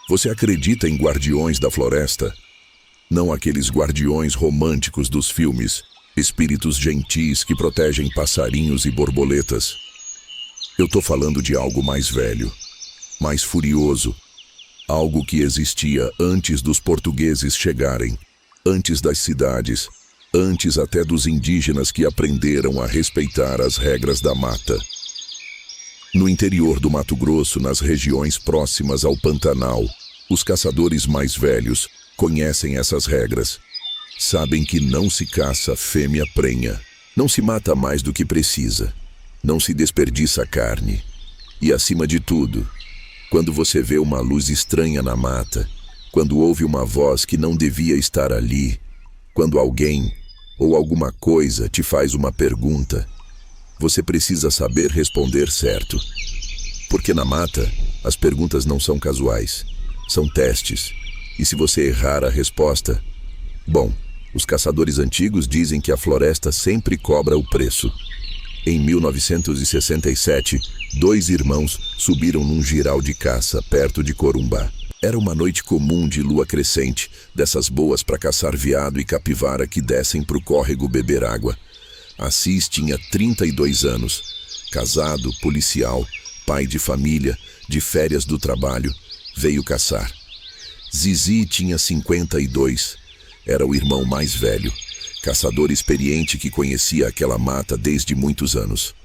Você acredita em guardiões da floresta? Não aqueles guardiões românticos dos filmes, espíritos gentis que protegem passarinhos e borboletas. Eu tô falando de algo mais velho, mais furioso, algo que existia antes dos portugueses chegarem, antes das cidades, antes até dos indígenas que aprenderam a respeitar as regras da mata. No interior do Mato Grosso, nas regiões próximas ao Pantanal, os caçadores mais velhos conhecem essas regras. Sabem que não se caça fêmea prenha, não se mata mais do que precisa, não se desperdiça carne. E acima de tudo, quando você vê uma luz estranha na mata, quando ouve uma voz que não devia estar ali, quando alguém ou alguma coisa te faz uma pergunta, você precisa saber responder certo. Porque na mata, as perguntas não são casuais, são testes. E se você errar a resposta, bom, os caçadores antigos dizem que a floresta sempre cobra o preço. Em 1967, 2 irmãos subiram num jiral de caça perto de Corumbá. Era uma noite comum de lua crescente, dessas boas para caçar veado e capivara que descem para o córrego beber água. Assis tinha 32 anos, casado, policial, pai de família, de férias do trabalho, veio caçar. Zizi tinha 52, era o irmão mais velho, caçador experiente que conhecia aquela mata desde muitos anos.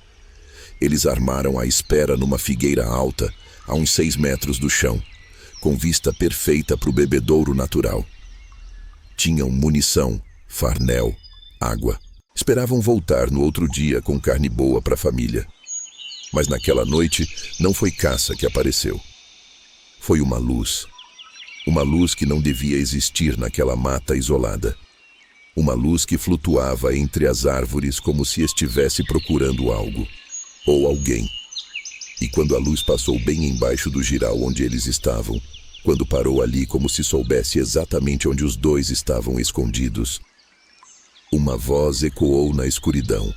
Eles armaram a espera numa figueira alta, a uns 6 metros do chão, com vista perfeita para o bebedouro natural. Tinham munição, farnel, água. Esperavam voltar no outro dia com carne boa para a família. Mas naquela noite não foi caça que apareceu. Foi uma luz. Uma luz que não devia existir naquela mata isolada. Uma luz que flutuava entre as árvores como se estivesse procurando algo. Ou alguém. E quando a luz passou bem embaixo do jiral onde eles estavam, quando parou ali como se soubesse exatamente onde os dois estavam escondidos, uma voz ecoou na escuridão.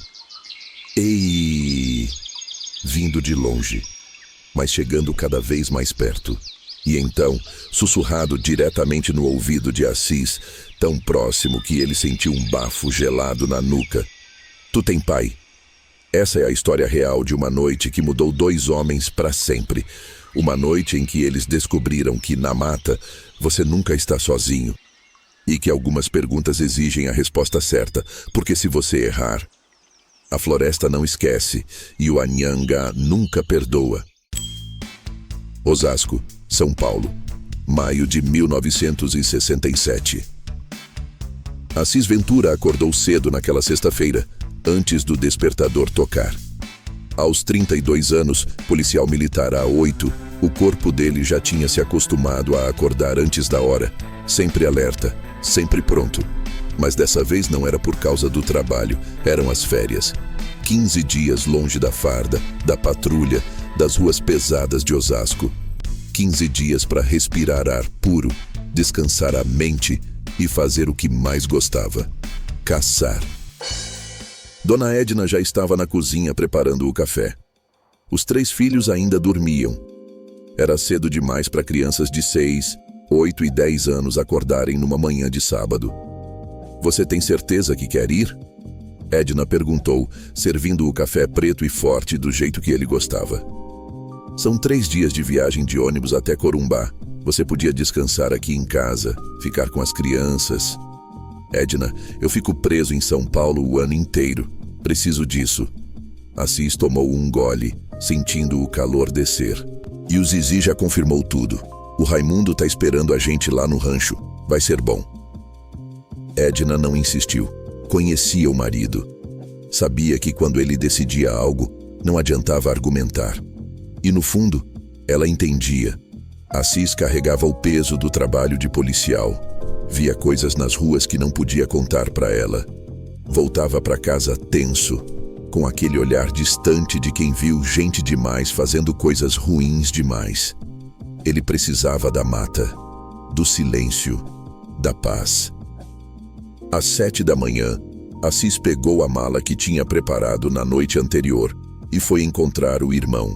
Ei! Vindo de longe, mas chegando cada vez mais perto. E então, sussurrado diretamente no ouvido de Assis, tão próximo que ele sentiu um bafo gelado na nuca. Tu tem pai. Essa é a história real de uma noite que mudou 2 homens para sempre. Uma noite em que eles descobriram que, na mata, você nunca está sozinho. E que algumas perguntas exigem a resposta certa, porque se você errar, a floresta não esquece e o Anhangá nunca perdoa. Osasco, São Paulo, maio de 1967. Assis Ventura acordou cedo naquela sexta-feira, antes do despertador tocar. Aos 32 anos, policial militar há 8, o corpo dele já tinha se acostumado a acordar antes da hora, sempre alerta, sempre pronto. Mas dessa vez não era por causa do trabalho, eram as férias. 15 dias longe da farda, da patrulha, das ruas pesadas de Osasco. 15 dias para respirar ar puro, descansar a mente e fazer o que mais gostava: caçar. Dona Edna já estava na cozinha preparando o café. Os 3 filhos ainda dormiam. Era cedo demais para crianças de 6, 8 e 10 anos acordarem numa manhã de sábado. Você tem certeza que quer ir? Edna perguntou, servindo o café preto e forte do jeito que ele gostava. São 3 dias de viagem de ônibus até Corumbá. Você podia descansar aqui em casa, ficar com as crianças. Edna, eu fico preso em São Paulo o ano inteiro. Preciso disso. Assis tomou um gole, sentindo o calor descer. E o Zizi já confirmou tudo. O Raimundo tá esperando a gente lá no rancho. Vai ser bom. Edna não insistiu. Conhecia o marido. Sabia que quando ele decidia algo, não adiantava argumentar. E no fundo, ela entendia. Assis carregava o peso do trabalho de policial. Via coisas nas ruas que não podia contar para ela. Voltava para casa tenso, com aquele olhar distante de quem viu gente demais fazendo coisas ruins demais. Ele precisava da mata, do silêncio, da paz. Às 7 da manhã, Assis pegou a mala que tinha preparado na noite anterior e foi encontrar o irmão,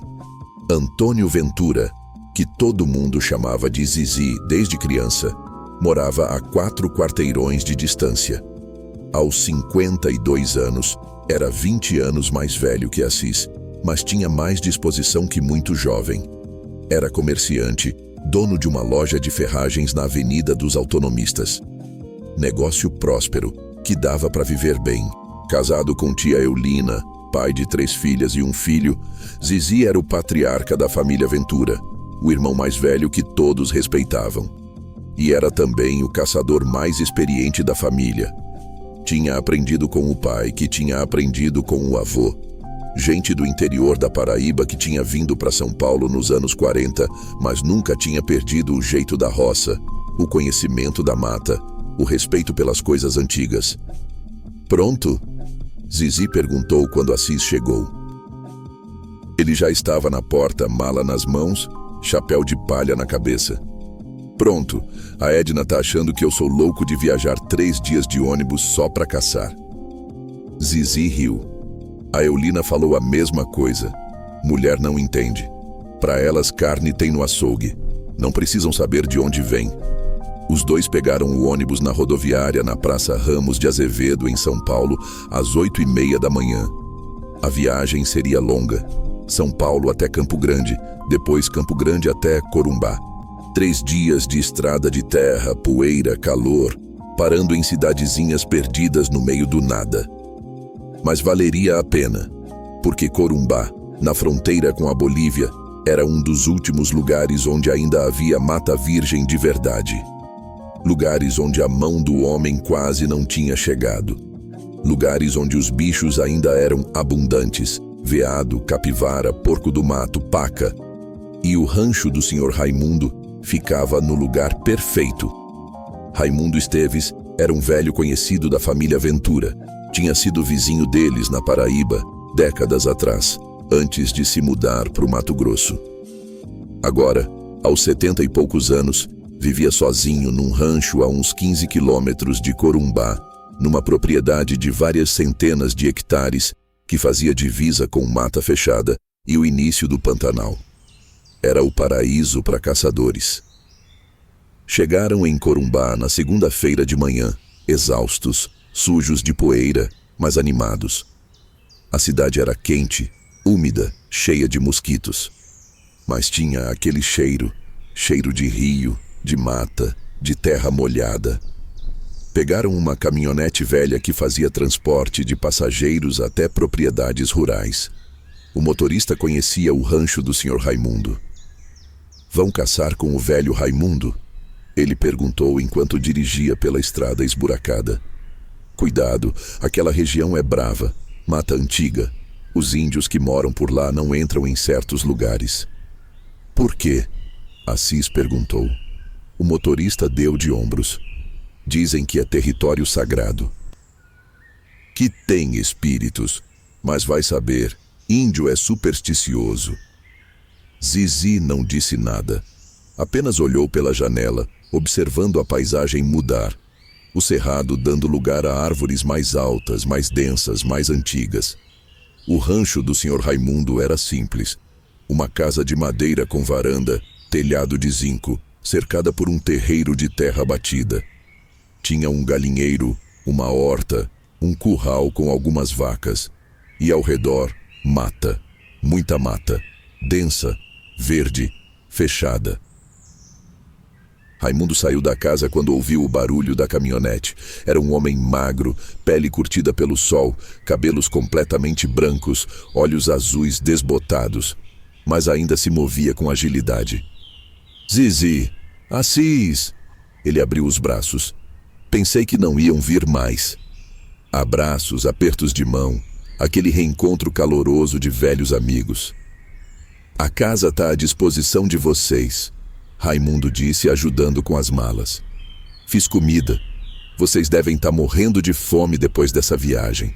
Antônio Ventura, que todo mundo chamava de Zizi desde criança, morava a 4 quarteirões de distância. Aos 52 anos, era 20 anos mais velho que Assis, mas tinha mais disposição que muito jovem. Era comerciante, dono de uma loja de ferragens na Avenida dos Autonomistas. Negócio próspero, que dava para viver bem. Casado com tia Eulina, pai de 3 filhas e um filho, Zizi era o patriarca da família Ventura, o irmão mais velho que todos respeitavam. E era também o caçador mais experiente da família. Tinha aprendido com o pai, que tinha aprendido com o avô. Gente do interior da Paraíba que tinha vindo para São Paulo nos anos 40, mas nunca tinha perdido o jeito da roça, o conhecimento da mata, o respeito pelas coisas antigas. Pronto? Zizi perguntou quando Assis chegou. Ele já estava na porta, mala nas mãos, chapéu de palha na cabeça. Pronto, a Edna tá achando que eu sou louco de viajar 3 dias de ônibus só para caçar. Zizi riu. A Eulina falou a mesma coisa. Mulher não entende. Para elas, carne tem no açougue. Não precisam saber de onde vem. Os dois pegaram o ônibus na rodoviária na Praça Ramos de Azevedo, em São Paulo, às 8h30 da manhã. A viagem seria longa. São Paulo até Campo Grande, depois Campo Grande até Corumbá. 3 dias de estrada de terra, poeira, calor, parando em cidadezinhas perdidas no meio do nada. Mas valeria a pena, porque Corumbá, na fronteira com a Bolívia, era um dos últimos lugares onde ainda havia mata virgem de verdade. Lugares onde a mão do homem quase não tinha chegado. Lugares onde os bichos ainda eram abundantes: veado, capivara, porco do mato, paca. E o rancho do Sr. Raimundo ficava no lugar perfeito. Raimundo Esteves era um velho conhecido da família Ventura. Tinha sido vizinho deles na Paraíba, décadas atrás, antes de se mudar para o Mato Grosso. Agora, aos 70 e poucos anos, vivia sozinho num rancho a uns 15 quilômetros de Corumbá, numa propriedade de várias centenas de hectares que fazia divisa com mata fechada e o início do Pantanal. Era o paraíso para caçadores. Chegaram em Corumbá na segunda-feira de manhã, exaustos, sujos de poeira, mas animados. A cidade era quente, úmida, cheia de mosquitos. Mas tinha aquele cheiro de rio, de mata, de terra molhada. Pegaram uma caminhonete velha que fazia transporte de passageiros até propriedades rurais. O motorista conhecia o rancho do Sr. Raimundo. "Vão caçar com o velho Raimundo?" Ele perguntou enquanto dirigia pela estrada esburacada. "Cuidado, aquela região é brava, mata antiga. Os índios que moram por lá não entram em certos lugares." "Por quê?" Assis perguntou. O motorista deu de ombros. "Dizem que é território sagrado." "Que tem espíritos, mas vai saber, índio é supersticioso." Zizi não disse nada. Apenas olhou pela janela, observando a paisagem mudar. O cerrado dando lugar a árvores mais altas, mais densas, mais antigas. O rancho do Sr. Raimundo era simples. Uma casa de madeira com varanda, telhado de zinco, cercada por um terreiro de terra batida. Tinha um galinheiro, uma horta, um curral com algumas vacas. E ao redor, mata. Muita mata. Densa, verde, fechada. Raimundo saiu da casa quando ouviu o barulho da caminhonete. Era um homem magro, pele curtida pelo sol, cabelos completamente brancos, olhos azuis desbotados, mas ainda se movia com agilidade. "Zizi, Assis!" Ele abriu os braços. "Pensei que não iam vir mais." Abraços, apertos de mão, aquele reencontro caloroso de velhos amigos. "A casa está à disposição de vocês," Raimundo disse, ajudando com as malas. "Fiz comida. Vocês devem estar morrendo de fome depois dessa viagem."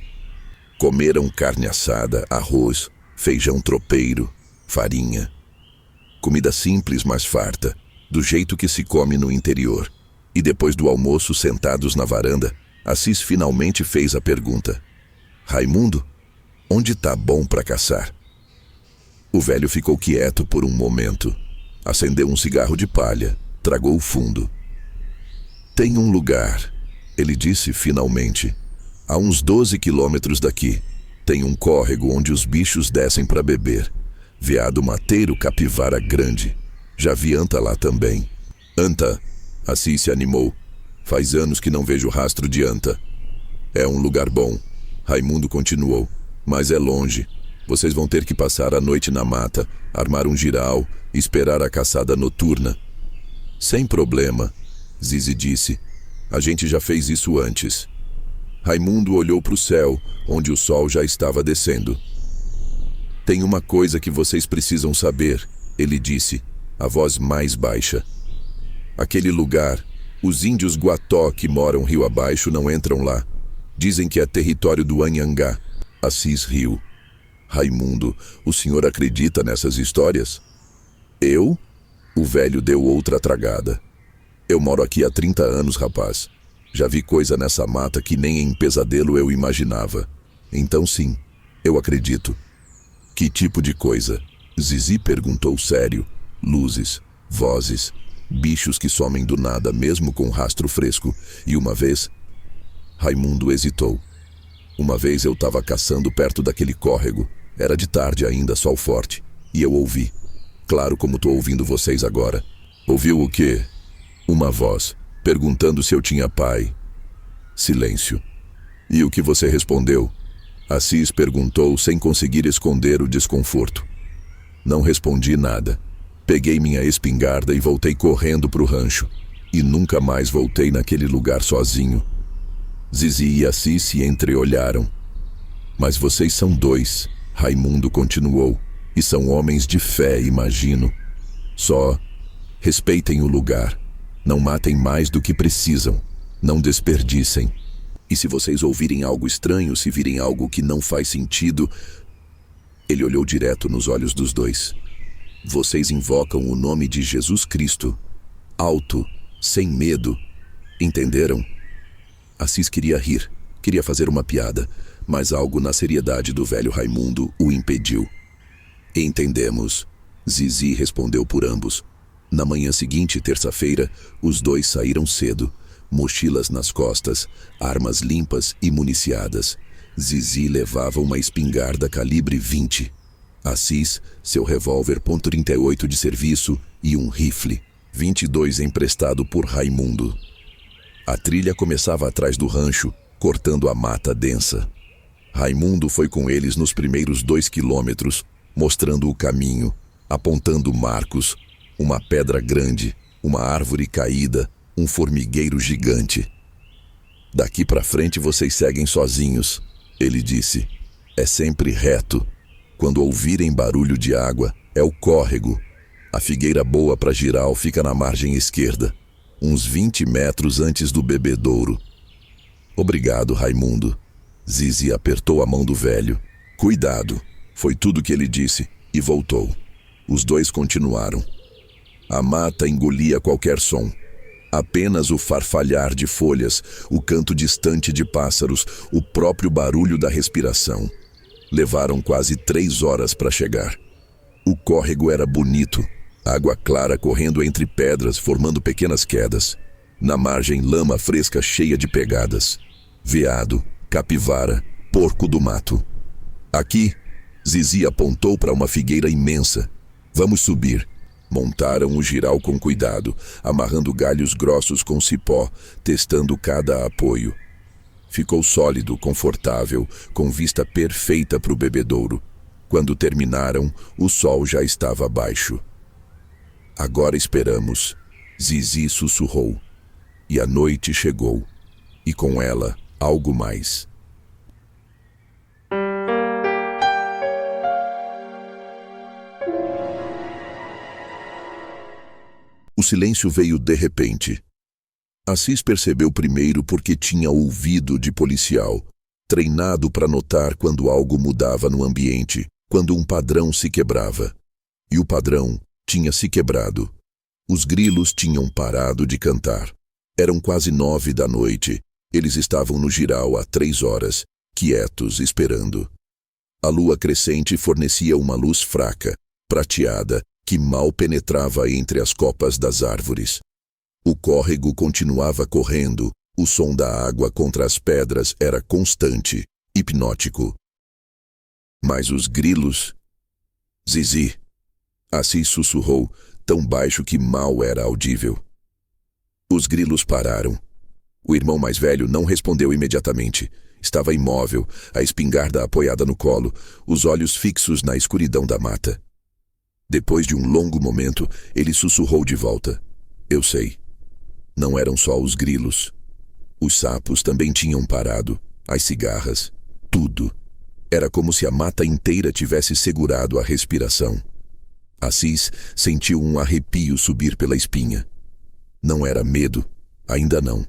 Comeram carne assada, arroz, feijão tropeiro, farinha. Comida simples, mas farta, do jeito que se come no interior. E depois do almoço, sentados na varanda, Assis finalmente fez a pergunta: "Raimundo, onde tá bom para caçar?" O velho ficou quieto por um momento. Acendeu um cigarro de palha, tragou fundo. Tem um lugar, ele disse finalmente. A uns 12 quilômetros daqui, tem um córrego onde os bichos descem para beber. Veado mateiro, capivara grande. Já vi anta lá também. Anta, Assis se animou. Faz anos que não vejo rastro de anta. É um lugar bom, Raimundo continuou, mas é longe. Vocês vão ter que passar a noite na mata, armar um giral e esperar a caçada noturna. Sem problema, Zizi disse. A gente já fez isso antes. Raimundo olhou para o céu, onde o sol já estava descendo. Tem uma coisa que vocês precisam saber, ele disse, a voz mais baixa. Aquele lugar, os índios Guató que moram rio abaixo não entram lá. Dizem que é território do Anhangá. Assis riu. Raimundo, o senhor acredita nessas histórias? Eu? O velho deu outra tragada. Eu moro aqui há 30 anos, rapaz. Já vi coisa nessa mata que nem em pesadelo eu imaginava. Então sim, eu acredito. Que tipo de coisa? Zizi perguntou sério. Luzes, vozes, bichos que somem do nada mesmo com rastro fresco. E uma vez... Raimundo hesitou. Uma vez eu estava caçando perto daquele córrego. Era de tarde ainda, sol forte. E eu ouvi. Claro como estou ouvindo vocês agora. Ouviu o quê? Uma voz, perguntando se eu tinha pai. Silêncio. E o que você respondeu? Assis perguntou sem conseguir esconder o desconforto. Não respondi nada. Peguei minha espingarda e voltei correndo para o rancho. E nunca mais voltei naquele lugar sozinho. Zizi e Assis se entreolharam. Mas vocês são dois, Raimundo continuou, e são homens de fé, imagino. Só respeitem o lugar. Não matem mais do que precisam. Não desperdicem. E se vocês ouvirem algo estranho, se virem algo que não faz sentido... Ele olhou direto nos olhos dos dois. Vocês invocam o nome de Jesus Cristo. Alto, sem medo. Entenderam? Assis queria rir, queria fazer uma piada, mas algo na seriedade do velho Raimundo o impediu. Entendemos, Zizi respondeu por ambos. Na manhã seguinte, terça-feira, os dois saíram cedo, mochilas nas costas, armas limpas e municiadas. Zizi levava uma espingarda calibre 20. Assis, seu revólver .38 de serviço e um rifle, 22 emprestado por Raimundo. A trilha começava atrás do rancho, cortando a mata densa. Raimundo foi com eles nos primeiros 2 quilômetros, mostrando o caminho, apontando marcos, uma pedra grande, uma árvore caída, um formigueiro gigante. Daqui para frente vocês seguem sozinhos, ele disse. É sempre reto. Quando ouvirem barulho de água, é o córrego. A figueira boa para giral fica na margem esquerda, uns 20 metros antes do bebedouro. Obrigado, Raimundo. Zizi apertou a mão do velho. Cuidado, foi tudo que ele disse, e voltou. Os dois continuaram. A mata engolia qualquer som. Apenas o farfalhar de folhas, o canto distante de pássaros, o próprio barulho da respiração. Levaram quase 3 horas para chegar. O córrego era bonito, água clara correndo entre pedras, formando pequenas quedas. Na margem, lama fresca cheia de pegadas. Veado, capivara, porco do mato. Aqui, Zizi apontou para uma figueira imensa. Vamos subir. Montaram o giral com cuidado, amarrando galhos grossos com cipó, testando cada apoio. Ficou sólido, confortável, com vista perfeita para o bebedouro. Quando terminaram, o sol já estava baixo. Agora esperamos, Zizi sussurrou. E a noite chegou, e com ela, algo mais. O silêncio veio de repente. Assis percebeu primeiro porque tinha ouvido de policial, treinado para notar quando algo mudava no ambiente, quando um padrão se quebrava. E o padrão tinha se quebrado. Os grilos tinham parado de cantar. Eram quase 9 da noite. Eles estavam no giral há 3 horas, quietos, esperando. A lua crescente fornecia uma luz fraca, prateada, que mal penetrava entre as copas das árvores. O córrego continuava correndo, o som da água contra as pedras era constante, hipnótico. Mas os grilos... Zizi! Assis sussurrou, tão baixo que mal era audível. Os grilos pararam. O irmão mais velho não respondeu imediatamente. Estava imóvel, a espingarda apoiada no colo, os olhos fixos na escuridão da mata. Depois de um longo momento, ele sussurrou de volta. Eu sei. Não eram só os grilos. Os sapos também tinham parado, as cigarras, tudo. Era como se a mata inteira tivesse segurado a respiração. Assis sentiu um arrepio subir pela espinha. Não era medo, ainda não.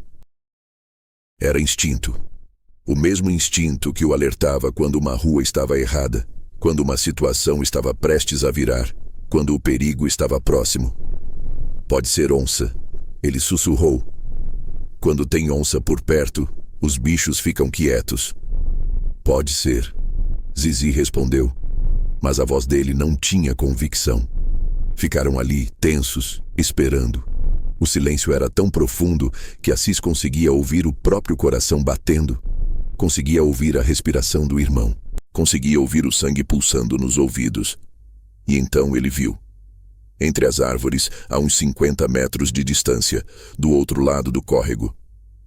Era instinto. O mesmo instinto que o alertava quando uma rua estava errada, quando uma situação estava prestes a virar, quando o perigo estava próximo. Pode ser onça, ele sussurrou. Quando tem onça por perto, os bichos ficam quietos. Pode ser, Zizi respondeu, mas a voz dele não tinha convicção. Ficaram ali, tensos, esperando. O silêncio era tão profundo que Assis conseguia ouvir o próprio coração batendo. Conseguia ouvir a respiração do irmão. Conseguia ouvir o sangue pulsando nos ouvidos. E então ele viu. Entre as árvores, a uns 50 metros de distância, do outro lado do córrego,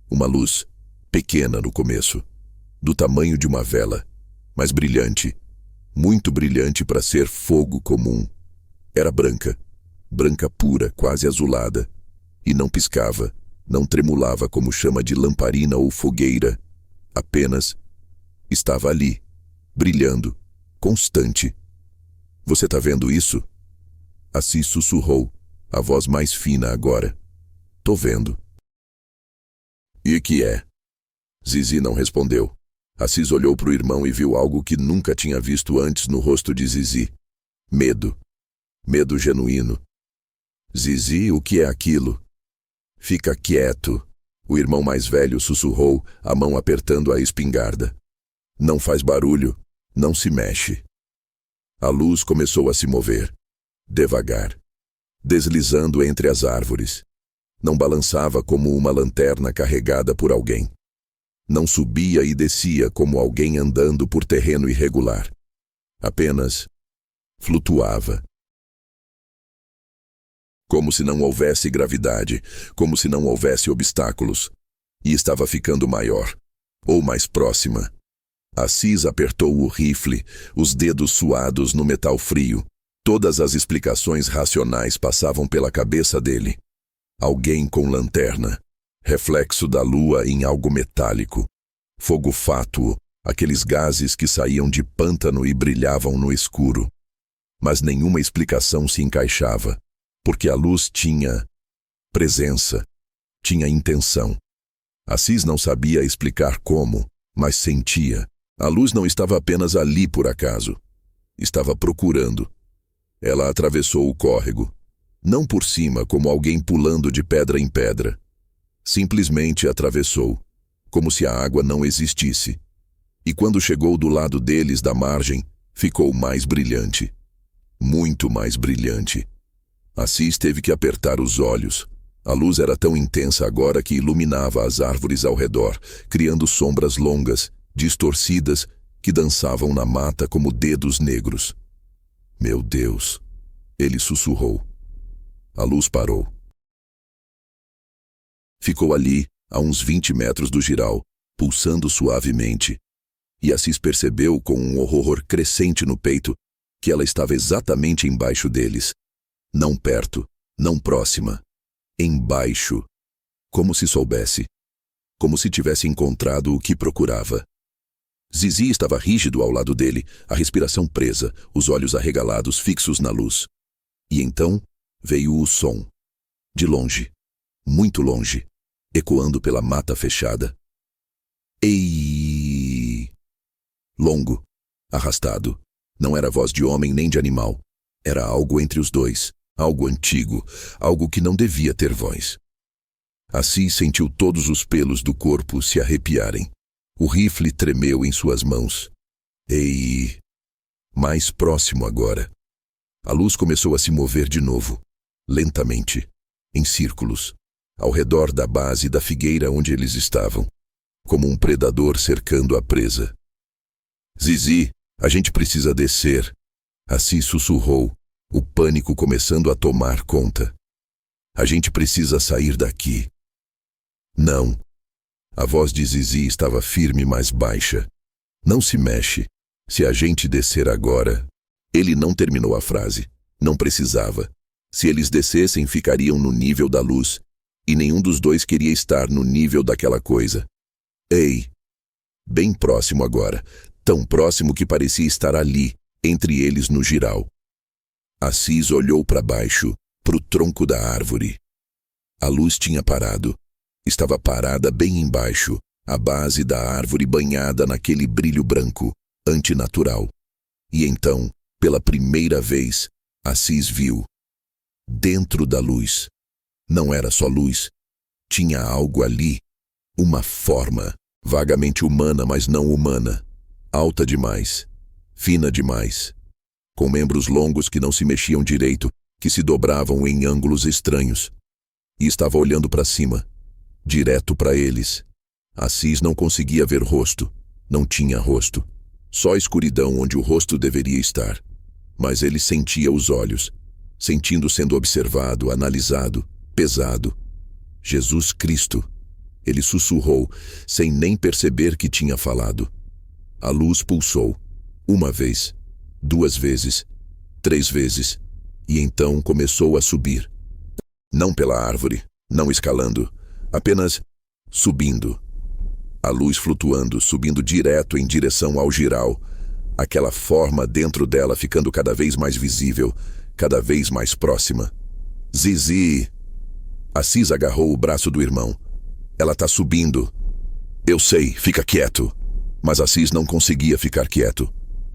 uma luz, pequena no começo, do tamanho de uma vela, mas brilhante, muito brilhante para ser fogo comum. Era branca, branca pura, quase azulada, e não piscava, não tremulava como chama de lamparina ou fogueira, apenas estava ali, brilhando, constante. Você tá vendo isso? Assis sussurrou, a voz mais fina agora. Tô vendo. E que é? Zizi não respondeu. Assis olhou para o irmão e viu algo que nunca tinha visto antes no rosto de Zizi. Medo. Medo genuíno. Zizi, o que é aquilo? Fica quieto. O irmão mais velho sussurrou, a mão apertando a espingarda. Não faz barulho, não se mexe. A luz começou a se mover. Devagar. Deslizando entre as árvores. Não balançava como uma lanterna carregada por alguém. Não subia e descia como alguém andando por terreno irregular. Apenas flutuava. Como se não houvesse gravidade, como se não houvesse obstáculos. E estava ficando maior, ou mais próxima. Assis apertou o rifle, os dedos suados no metal frio. Todas as explicações racionais passavam pela cabeça dele. Alguém com lanterna. Reflexo da lua em algo metálico. Fogo fátuo, aqueles gases que saíam de pântano e brilhavam no escuro. Mas nenhuma explicação se encaixava, porque a luz tinha presença, tinha intenção. Assis não sabia explicar como, mas sentia. A luz não estava apenas ali por acaso. Estava procurando. Ela atravessou o córrego. Não por cima, como alguém pulando de pedra em pedra. Simplesmente atravessou, como se a água não existisse. E quando chegou do lado deles da margem, ficou mais brilhante. Muito mais brilhante. Assis teve que apertar os olhos. A luz era tão intensa agora que iluminava as árvores ao redor, criando sombras longas, distorcidas, que dançavam na mata como dedos negros. Meu Deus! Ele sussurrou. A luz parou. Ficou ali, a uns 20 metros do giral, pulsando suavemente. E Assis percebeu com um horror crescente no peito que ela estava exatamente embaixo deles. Não perto, não próxima. Embaixo. Como se soubesse. Como se tivesse encontrado o que procurava. Zizi estava rígido ao lado dele, a respiração presa, os olhos arregalados fixos na luz. E então veio o som. De longe. Muito longe. Ecoando pela mata fechada. Ei! Longo. Arrastado. Não era voz de homem nem de animal. Era algo entre os dois. Algo antigo. Algo que não devia ter voz. Assis sentiu todos os pelos do corpo se arrepiarem. O rifle tremeu em suas mãos. Ei! Mais próximo agora. A luz começou a se mover de novo, lentamente, em círculos, ao redor da base da figueira onde eles estavam, como um predador cercando a presa. Zizi, a gente precisa descer, Assis sussurrou, o pânico começando a tomar conta. A gente precisa sair daqui. Não. A voz de Zizi estava firme, mas baixa. Não se mexe. Se a gente descer agora... Ele não terminou a frase. Não precisava. Se eles descessem, ficariam no nível da luz. E nenhum dos dois queria estar no nível daquela coisa. Ei! Bem próximo agora. Tão próximo que parecia estar ali, entre eles no giral. Assis olhou para baixo, para o tronco da árvore. A luz tinha parado. Estava parada bem embaixo, a base da árvore banhada naquele brilho branco, antinatural. E então, pela primeira vez, Assis viu. Dentro da luz. Não era só luz. Tinha algo ali. Uma forma, vagamente humana, mas não humana. Alta demais. Fina demais. Com membros longos que não se mexiam direito, que se dobravam em ângulos estranhos. E estava olhando para cima. Direto para eles. Assis não conseguia ver rosto. Não tinha rosto. Só escuridão onde o rosto deveria estar. Mas ele sentia os olhos. Sentindo sendo observado, analisado, pesado. Jesus Cristo. Ele sussurrou, sem nem perceber que tinha falado. A luz pulsou. Uma vez. 2 vezes. 3 vezes. E então começou a subir. Não pela árvore. Não escalando. Apenas subindo. A luz flutuando, subindo direto em direção ao giral. Aquela forma dentro dela ficando cada vez mais visível, cada vez mais próxima. Zizi! Assis agarrou o braço do irmão. Ela tá subindo. Eu sei, fica quieto. Mas Assis não conseguia ficar quieto.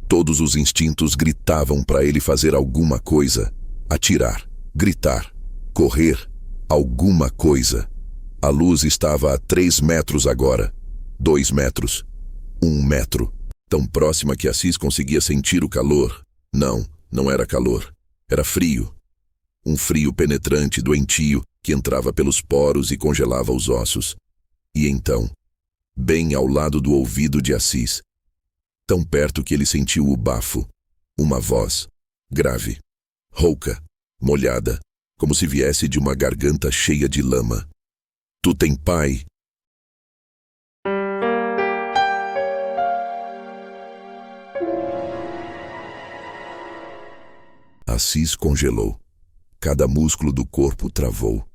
Todos os instintos gritavam para ele fazer alguma coisa. Atirar, gritar, correr, alguma coisa. A luz estava a 3 metros agora. 2 metros. 1 metro. Tão próxima que Assis conseguia sentir o calor. Não, não era calor. Era frio. Um frio penetrante, doentio, que entrava pelos poros e congelava os ossos. E então, bem ao lado do ouvido de Assis, tão perto que ele sentiu o bafo, uma voz, grave, rouca, molhada, como se viesse de uma garganta cheia de lama. Tu tem pai? Assis congelou. Cada músculo do corpo travou.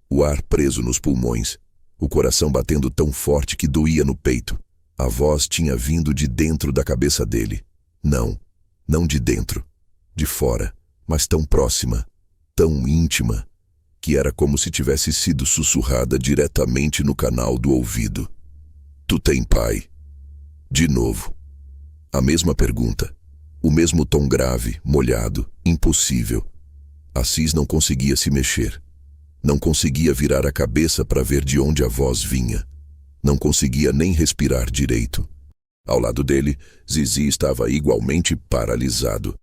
O ar preso nos pulmões. O coração batendo tão forte que doía no peito. A voz tinha vindo de dentro da cabeça dele. Não, não de dentro. De fora, mas tão próxima, tão íntima, que era como se tivesse sido sussurrada diretamente no canal do ouvido. Tu tem pai? De novo. A mesma pergunta. O mesmo tom grave, molhado, impossível. Assis não conseguia se mexer. Não conseguia virar a cabeça para ver de onde a voz vinha. Não conseguia nem respirar direito. Ao lado dele, Zizi estava igualmente paralisado.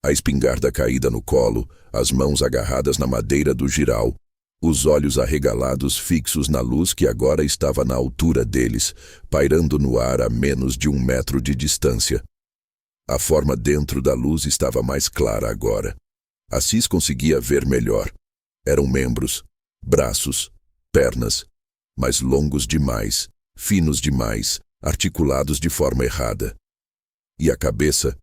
A espingarda caída no colo, as mãos agarradas na madeira do giral, os olhos arregalados fixos na luz que agora estava na altura deles, pairando no ar a menos de 1 metro de distância. A forma dentro da luz estava mais clara agora. Assis conseguia ver melhor. Eram membros, braços, pernas, mas longos demais, finos demais, articulados de forma errada. E a cabeça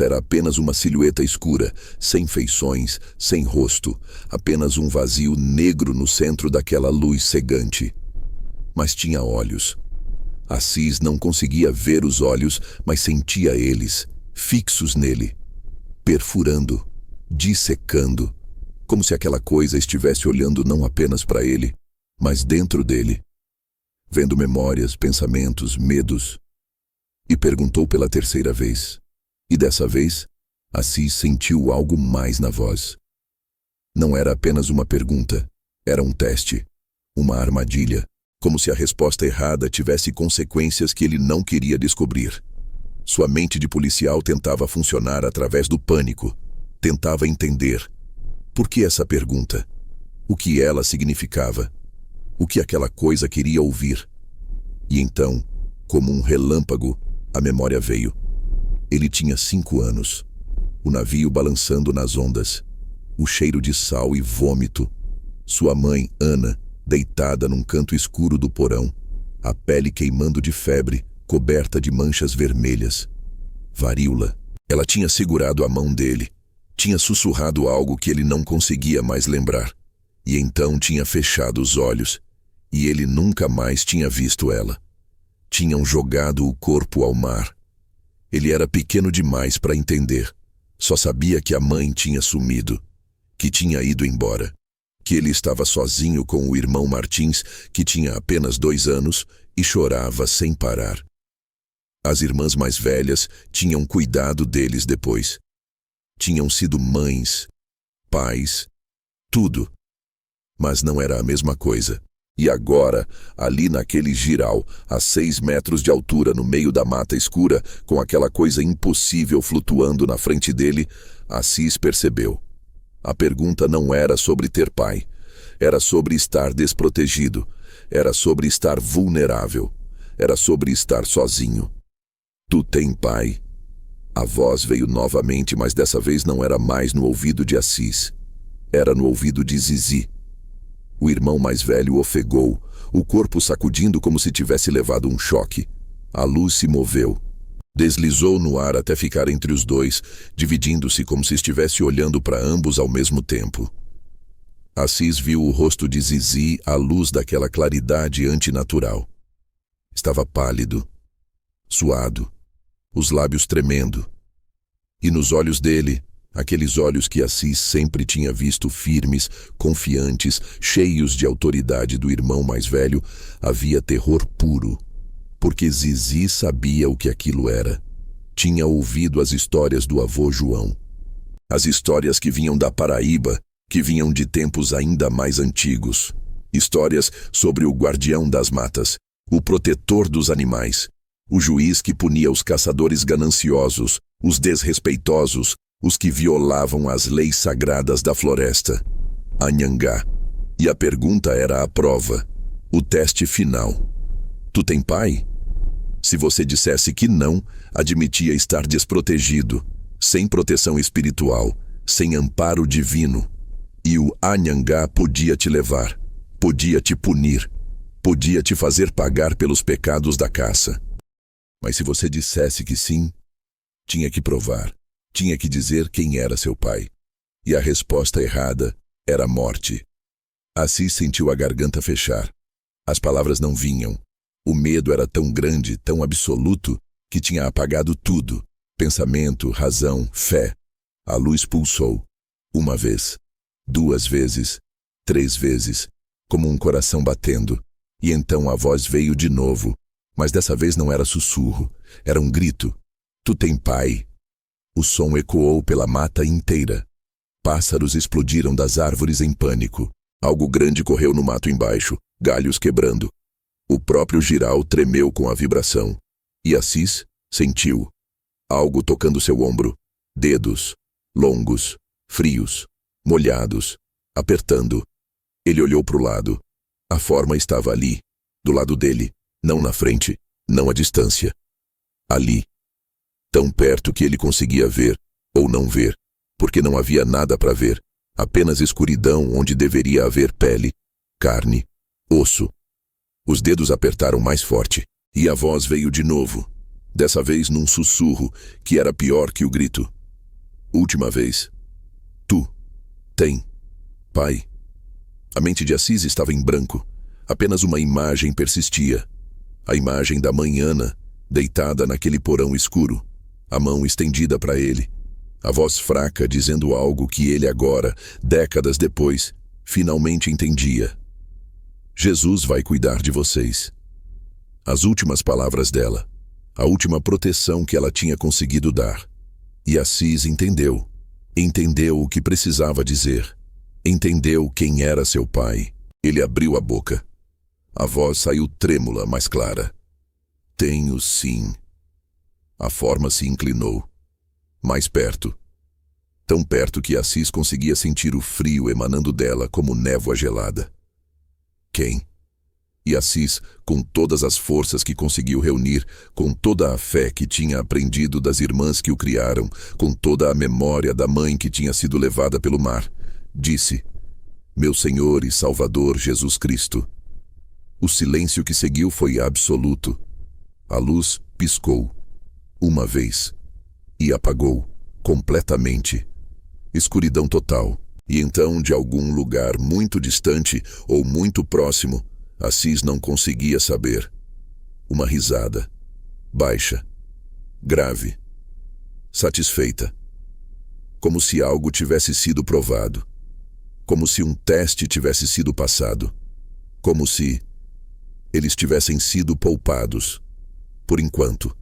era apenas uma silhueta escura, sem feições, sem rosto, apenas um vazio negro no centro daquela luz cegante. Mas tinha olhos. Assis não conseguia ver os olhos, mas sentia eles, fixos nele, perfurando, dissecando, como se aquela coisa estivesse olhando não apenas para ele, mas dentro dele, vendo memórias, pensamentos, medos. E perguntou pela 3ª vez. E dessa vez, Assis sentiu algo mais na voz. Não era apenas uma pergunta, era um teste, uma armadilha, como se a resposta errada tivesse consequências que ele não queria descobrir. Sua mente de policial tentava funcionar através do pânico. Tentava entender. Por que essa pergunta? O que ela significava? O que aquela coisa queria ouvir? E então, como um relâmpago, a memória veio. Ele tinha 5 anos. O navio balançando nas ondas. O cheiro de sal e vômito. Sua mãe, Ana, deitada num canto escuro do porão. A pele queimando de febre, coberta de manchas vermelhas. Varíola. Ela tinha segurado a mão dele. Tinha sussurrado algo que ele não conseguia mais lembrar. E então tinha fechado os olhos. E ele nunca mais tinha visto ela. Tinham jogado o corpo ao mar. Ele era pequeno demais para entender. Só sabia que a mãe tinha sumido, que tinha ido embora, que ele estava sozinho com o irmão Martins, que tinha apenas 2 anos, e chorava sem parar. As irmãs mais velhas tinham cuidado deles depois. Tinham sido mães, pais, tudo. Mas não era a mesma coisa. E agora, ali naquele jiral, a 6 metros de altura no meio da mata escura, com aquela coisa impossível flutuando na frente dele, Assis percebeu. A pergunta não era sobre ter pai. Era sobre estar desprotegido. Era sobre estar vulnerável. Era sobre estar sozinho. Tu tem pai? A voz veio novamente, mas dessa vez não era mais no ouvido de Assis. Era no ouvido de Zizi. O irmão mais velho ofegou, o corpo sacudindo como se tivesse levado um choque. A luz se moveu. Deslizou no ar até ficar entre os dois, dividindo-se como se estivesse olhando para ambos ao mesmo tempo. Assis viu o rosto de Zizi à luz daquela claridade antinatural. Estava pálido, suado, os lábios tremendo. E nos olhos dele, aqueles olhos que Assis sempre tinha visto firmes, confiantes, cheios de autoridade do irmão mais velho, havia terror puro. Porque Zizi sabia o que aquilo era. Tinha ouvido as histórias do avô João. As histórias que vinham da Paraíba, que vinham de tempos ainda mais antigos. Histórias sobre o guardião das matas, o protetor dos animais, o juiz que punia os caçadores gananciosos, os desrespeitosos, os que violavam as leis sagradas da floresta, Anhangá. E a pergunta era a prova, o teste final. Tu tem pai? Se você dissesse que não, admitia estar desprotegido, sem proteção espiritual, sem amparo divino. E o Anhangá podia te levar, podia te punir, podia te fazer pagar pelos pecados da caça. Mas se você dissesse que sim, tinha que provar. Tinha que dizer quem era seu pai. E a resposta errada era morte. Assis sentiu a garganta fechar. As palavras não vinham. O medo era tão grande, tão absoluto, que tinha apagado tudo. Pensamento, razão, fé. A luz pulsou. 1 vez, 2 vezes, 3 vezes, como um coração batendo. E então a voz veio de novo. Mas dessa vez não era sussurro. Era um grito. Tu tem pai? O som ecoou pela mata inteira. Pássaros explodiram das árvores em pânico. Algo grande correu no mato embaixo, galhos quebrando. O próprio jiral tremeu com a vibração. E Assis sentiu. Algo tocando seu ombro. Dedos, longos, frios, molhados, apertando. Ele olhou para o lado. A forma estava ali, do lado dele, não na frente, não à distância. Ali. Tão perto que ele conseguia ver, ou não ver, porque não havia nada para ver, apenas escuridão onde deveria haver pele, carne, osso. Os dedos apertaram mais forte, e a voz veio de novo, dessa vez num sussurro que era pior que o grito. Última vez. Tu tem pai? A mente de Assis estava em branco, apenas uma imagem persistia. A imagem da mãe Ana, deitada naquele porão escuro. A mão estendida para ele, a voz fraca dizendo algo que ele agora, décadas depois, finalmente entendia. Jesus vai cuidar de vocês. As últimas palavras dela, a última proteção que ela tinha conseguido dar. E Assis entendeu. Entendeu o que precisava dizer. Entendeu quem era seu pai. Ele abriu a boca. A voz saiu trêmula, mas clara. Tenho sim. A forma se inclinou. Mais perto. tão perto que Assis conseguia sentir o frio emanando dela como névoa gelada. Quem? E Assis, com todas as forças que conseguiu reunir, com toda a fé que tinha aprendido das irmãs que o criaram, com toda a memória da mãe que tinha sido levada pelo mar, disse: Meu Senhor e Salvador Jesus Cristo. O silêncio que seguiu foi absoluto. A luz piscou, uma vez, e apagou, completamente. Escuridão total. E então, de algum lugar muito distante ou muito próximo, Assis não conseguia saber. Uma risada, baixa, grave, satisfeita. Como se algo tivesse sido provado. Como se um teste tivesse sido passado. Como se eles tivessem sido poupados. Por enquanto.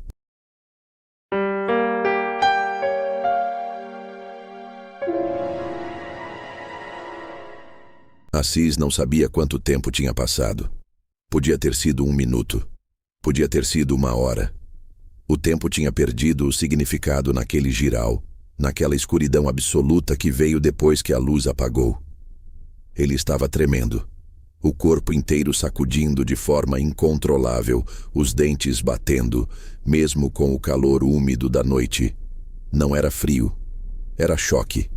Assis não sabia quanto tempo tinha passado. Podia ter sido 1 minuto. Podia ter sido 1 hora. O tempo tinha perdido o significado naquele giral, naquela escuridão absoluta que veio depois que a luz apagou. Ele estava tremendo, o corpo inteiro sacudindo de forma incontrolável, os dentes batendo, mesmo com o calor úmido da noite. Não era frio, era choque.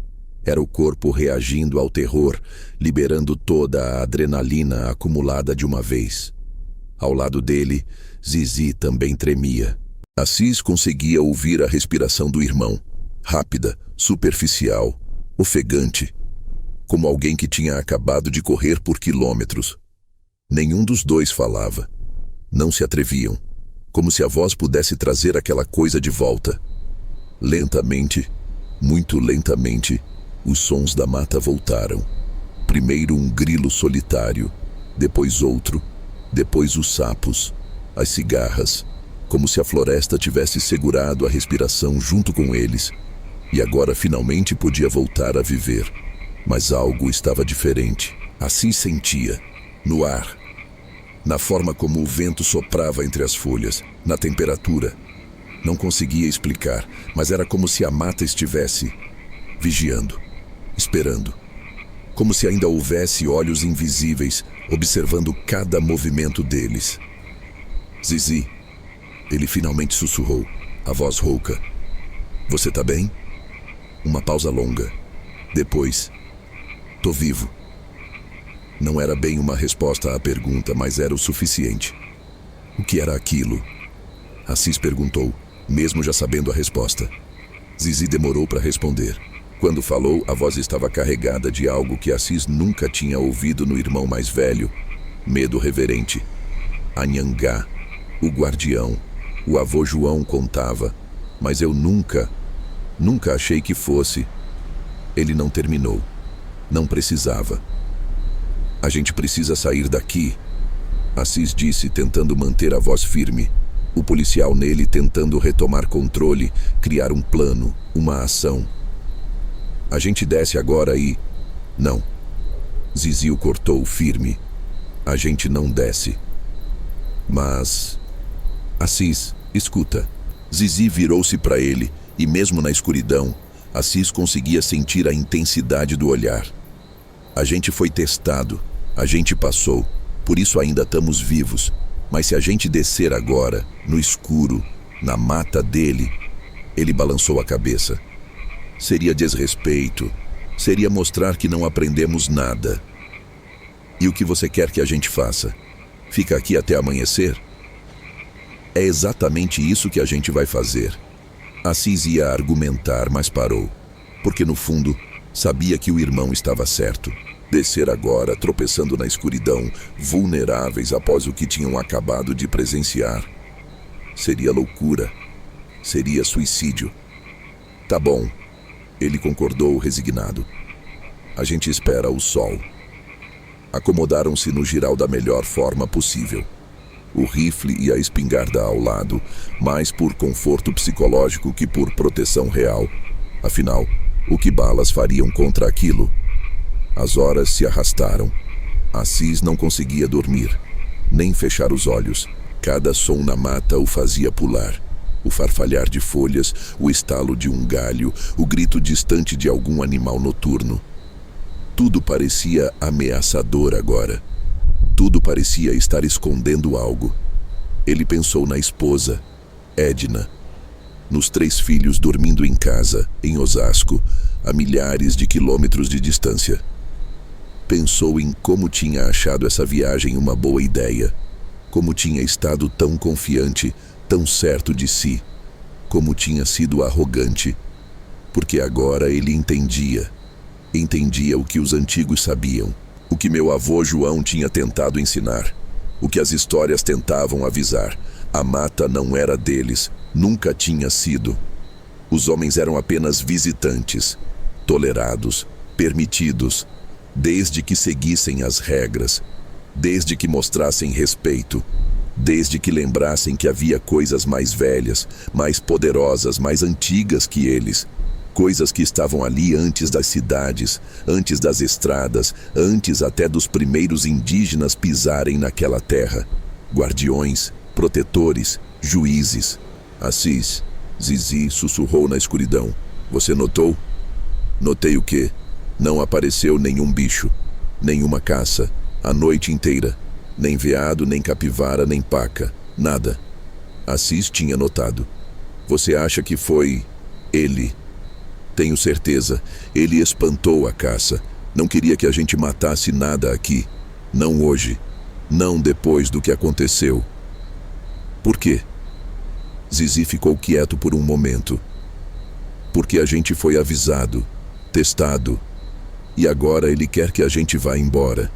Era o corpo reagindo ao terror, liberando toda a adrenalina acumulada de uma vez. Ao lado dele, Zizi também tremia. Assis conseguia ouvir a respiração do irmão, rápida, superficial, ofegante, como alguém que tinha acabado de correr por quilômetros. Nenhum dos dois falava. Não se atreviam, como se a voz pudesse trazer aquela coisa de volta. Lentamente, muito lentamente, os sons da mata voltaram. Primeiro um grilo solitário, depois outro, depois os sapos, as cigarras, como se a floresta tivesse segurado a respiração junto com eles, e agora finalmente podia voltar a viver. Mas algo estava diferente. Assim sentia, no ar, na forma como o vento soprava entre as folhas, na temperatura. Não conseguia explicar, mas era como se a mata estivesse vigiando. Esperando, como se ainda houvesse olhos invisíveis observando cada movimento deles. Zizi, ele finalmente sussurrou, a voz rouca. Você tá bem? Uma pausa longa. Depois, tô vivo. Não era bem uma resposta à pergunta, mas era o suficiente. O que era aquilo? Assis perguntou, mesmo já sabendo a resposta. Zizi demorou para responder. Quando falou, a voz estava carregada de algo que Assis nunca tinha ouvido no irmão mais velho. Medo reverente. Anhangá, o guardião, o avô João contava, mas eu nunca achei que fosse. Ele não terminou. Não precisava. A gente precisa sair daqui, Assis disse, tentando manter a voz firme. O policial nele tentando retomar controle, criar um plano, uma ação. A gente desce agora e... Não. Zizi o cortou firme. A gente não desce. Mas... Assis, escuta. Zizi virou-se para ele e mesmo na escuridão, Assis conseguia sentir a intensidade do olhar. A gente foi testado. A gente passou. Por isso ainda estamos vivos. Mas se a gente descer agora, no escuro, na mata dele... Ele balançou a cabeça. Seria desrespeito. Seria mostrar que não aprendemos nada. E o que você quer que a gente faça? Fica aqui até amanhecer? É exatamente isso que a gente vai fazer. Assis ia argumentar, mas parou. Porque no fundo, sabia que o irmão estava certo. Descer agora, tropeçando na escuridão, vulneráveis após o que tinham acabado de presenciar. Seria loucura. Seria suicídio. Tá bom. Ele concordou resignado. A gente espera o sol. Acomodaram-se no giral da melhor forma possível. O rifle e a espingarda ao lado, mais por conforto psicológico que por proteção real. Afinal, o que balas fariam contra aquilo? As horas se arrastaram. Assis não conseguia dormir, nem fechar os olhos. Cada som na mata o fazia pular. O farfalhar de folhas, o estalo de um galho, o grito distante de algum animal noturno. Tudo parecia ameaçador agora. Tudo parecia estar escondendo algo. Ele pensou na esposa, Edna, nos 3 filhos dormindo em casa, em Osasco, a milhares de quilômetros de distância. Pensou em como tinha achado essa viagem uma boa ideia, como tinha estado tão confiante, tão certo de si, como tinha sido arrogante, porque agora ele entendia o que os antigos sabiam, o que meu avô João tinha tentado ensinar, o que as histórias tentavam avisar. A mata não era deles, nunca tinha sido. Os homens eram apenas visitantes, tolerados, permitidos, desde que seguissem as regras, desde que mostrassem respeito, desde que lembrassem que havia coisas mais velhas, mais poderosas, mais antigas que eles, coisas que estavam ali antes das cidades, antes das estradas, antes até dos primeiros indígenas pisarem naquela terra. Guardiões, protetores, juízes. Assis, Zizi sussurrou na escuridão. Você notou? Notei o quê? Não apareceu nenhum bicho, nenhuma caça, a noite inteira. Nem veado, nem capivara, nem paca. Nada. Assis tinha notado. Você acha que foi ele? Tenho certeza. Ele espantou a caça. Não queria que a gente matasse nada aqui. Não hoje. Não depois do que aconteceu. Por quê? Zizi ficou quieto por um momento. Porque a gente foi avisado, testado. E agora ele quer que a gente vá embora.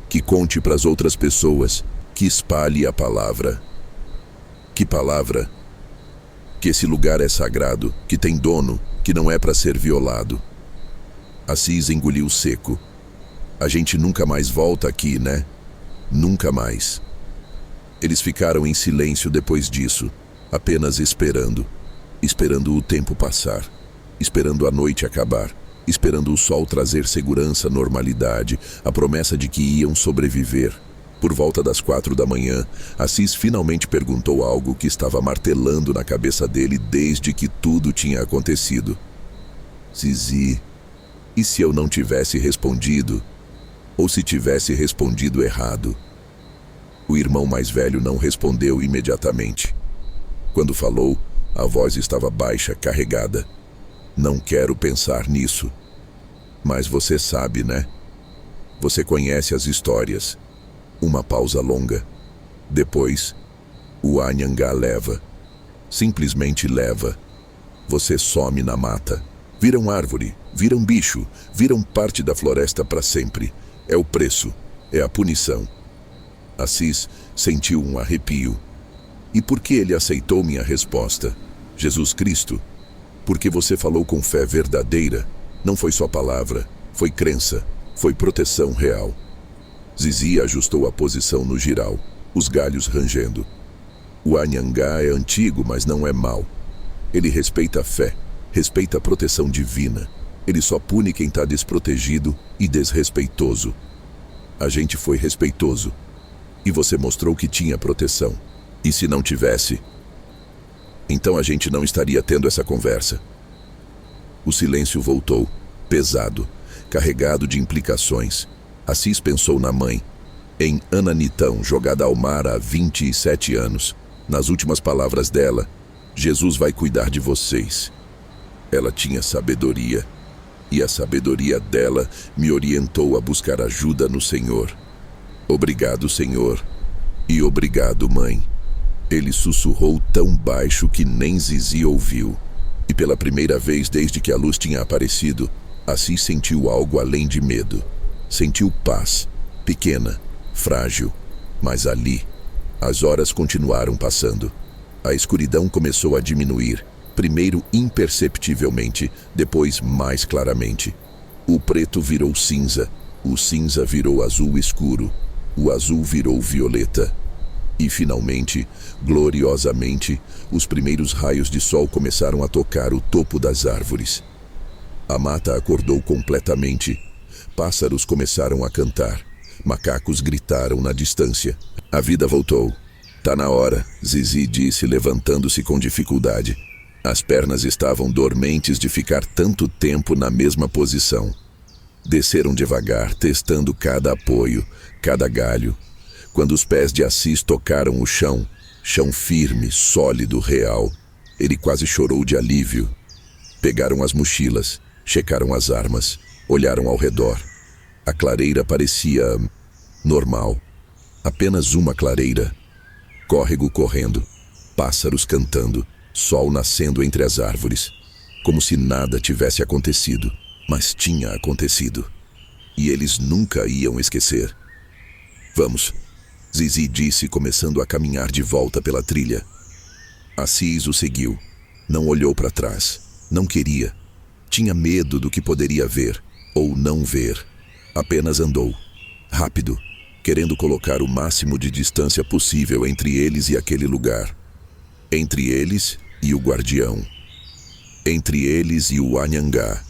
Que conte para as outras pessoas. Que espalhe a palavra. Que palavra? Que esse lugar é sagrado, que tem dono, que não é para ser violado. Assis engoliu seco. A gente nunca mais volta aqui, né? Nunca mais. Eles ficaram em silêncio depois disso, apenas esperando. Esperando o tempo passar. Esperando a noite acabar. Esperando o sol trazer segurança, normalidade, a promessa de que iam sobreviver. Por volta das 4 da manhã, Assis finalmente perguntou algo que estava martelando na cabeça dele desde que tudo tinha acontecido. Zizi, e se eu não tivesse respondido? Ou se tivesse respondido errado? O irmão mais velho não respondeu imediatamente. Quando falou, a voz estava baixa, carregada. Não quero pensar nisso. Mas você sabe, né? Você conhece as histórias. Uma pausa longa. Depois, o Anhangá leva. Simplesmente leva. Você some na mata. Viram árvore, viram bicho, viram parte da floresta para sempre. É o preço, é a punição. Assis sentiu um arrepio. E por que ele aceitou minha resposta? Jesus Cristo. Porque você falou com fé verdadeira. Não foi só palavra, foi crença, foi proteção real. Zizi ajustou a posição no giral, os galhos rangendo. O Anhangá é antigo, mas não é mau. Ele respeita a fé, respeita a proteção divina. Ele só pune quem está desprotegido e desrespeitoso. A gente foi respeitoso. E você mostrou que tinha proteção. E se não tivesse? Então a gente não estaria tendo essa conversa. O silêncio voltou, pesado, carregado de implicações. Assis pensou na mãe, em Ananitão, jogada ao mar há 27 anos. Nas últimas palavras dela, Jesus vai cuidar de vocês. Ela tinha sabedoria, e a sabedoria dela me orientou a buscar ajuda no Senhor. Obrigado, Senhor, e obrigado, mãe. Ele sussurrou tão baixo que nem Zizi ouviu. E pela primeira vez desde que a luz tinha aparecido, Assis sentiu algo além de medo. Sentiu paz, pequena, frágil, mas ali, as horas continuaram passando. A escuridão começou a diminuir, primeiro imperceptivelmente, depois mais claramente. O preto virou cinza, o cinza virou azul escuro, o azul virou violeta. E finalmente, gloriosamente, os primeiros raios de sol começaram a tocar o topo das árvores. A mata acordou completamente. Pássaros começaram a cantar. Macacos gritaram na distância. A vida voltou. Tá na hora, Zizi disse, levantando-se com dificuldade. As pernas estavam dormentes de ficar tanto tempo na mesma posição. Desceram devagar, testando cada apoio, cada galho. Quando os pés de Assis tocaram o chão, chão firme, sólido, real, ele quase chorou de alívio. Pegaram as mochilas, checaram as armas, olharam ao redor. A clareira parecia normal. Apenas uma clareira. Córrego correndo, pássaros cantando, sol nascendo entre as árvores. Como se nada tivesse acontecido, mas tinha acontecido. E eles nunca iam esquecer. Vamos, Zizi disse, começando a caminhar de volta pela trilha. Assis o seguiu. Não olhou para trás. Não queria. Tinha medo do que poderia ver, ou não ver. Apenas andou. Rápido, querendo colocar o máximo de distância possível entre eles e aquele lugar. Entre eles e o guardião. Entre eles e o Anhangá.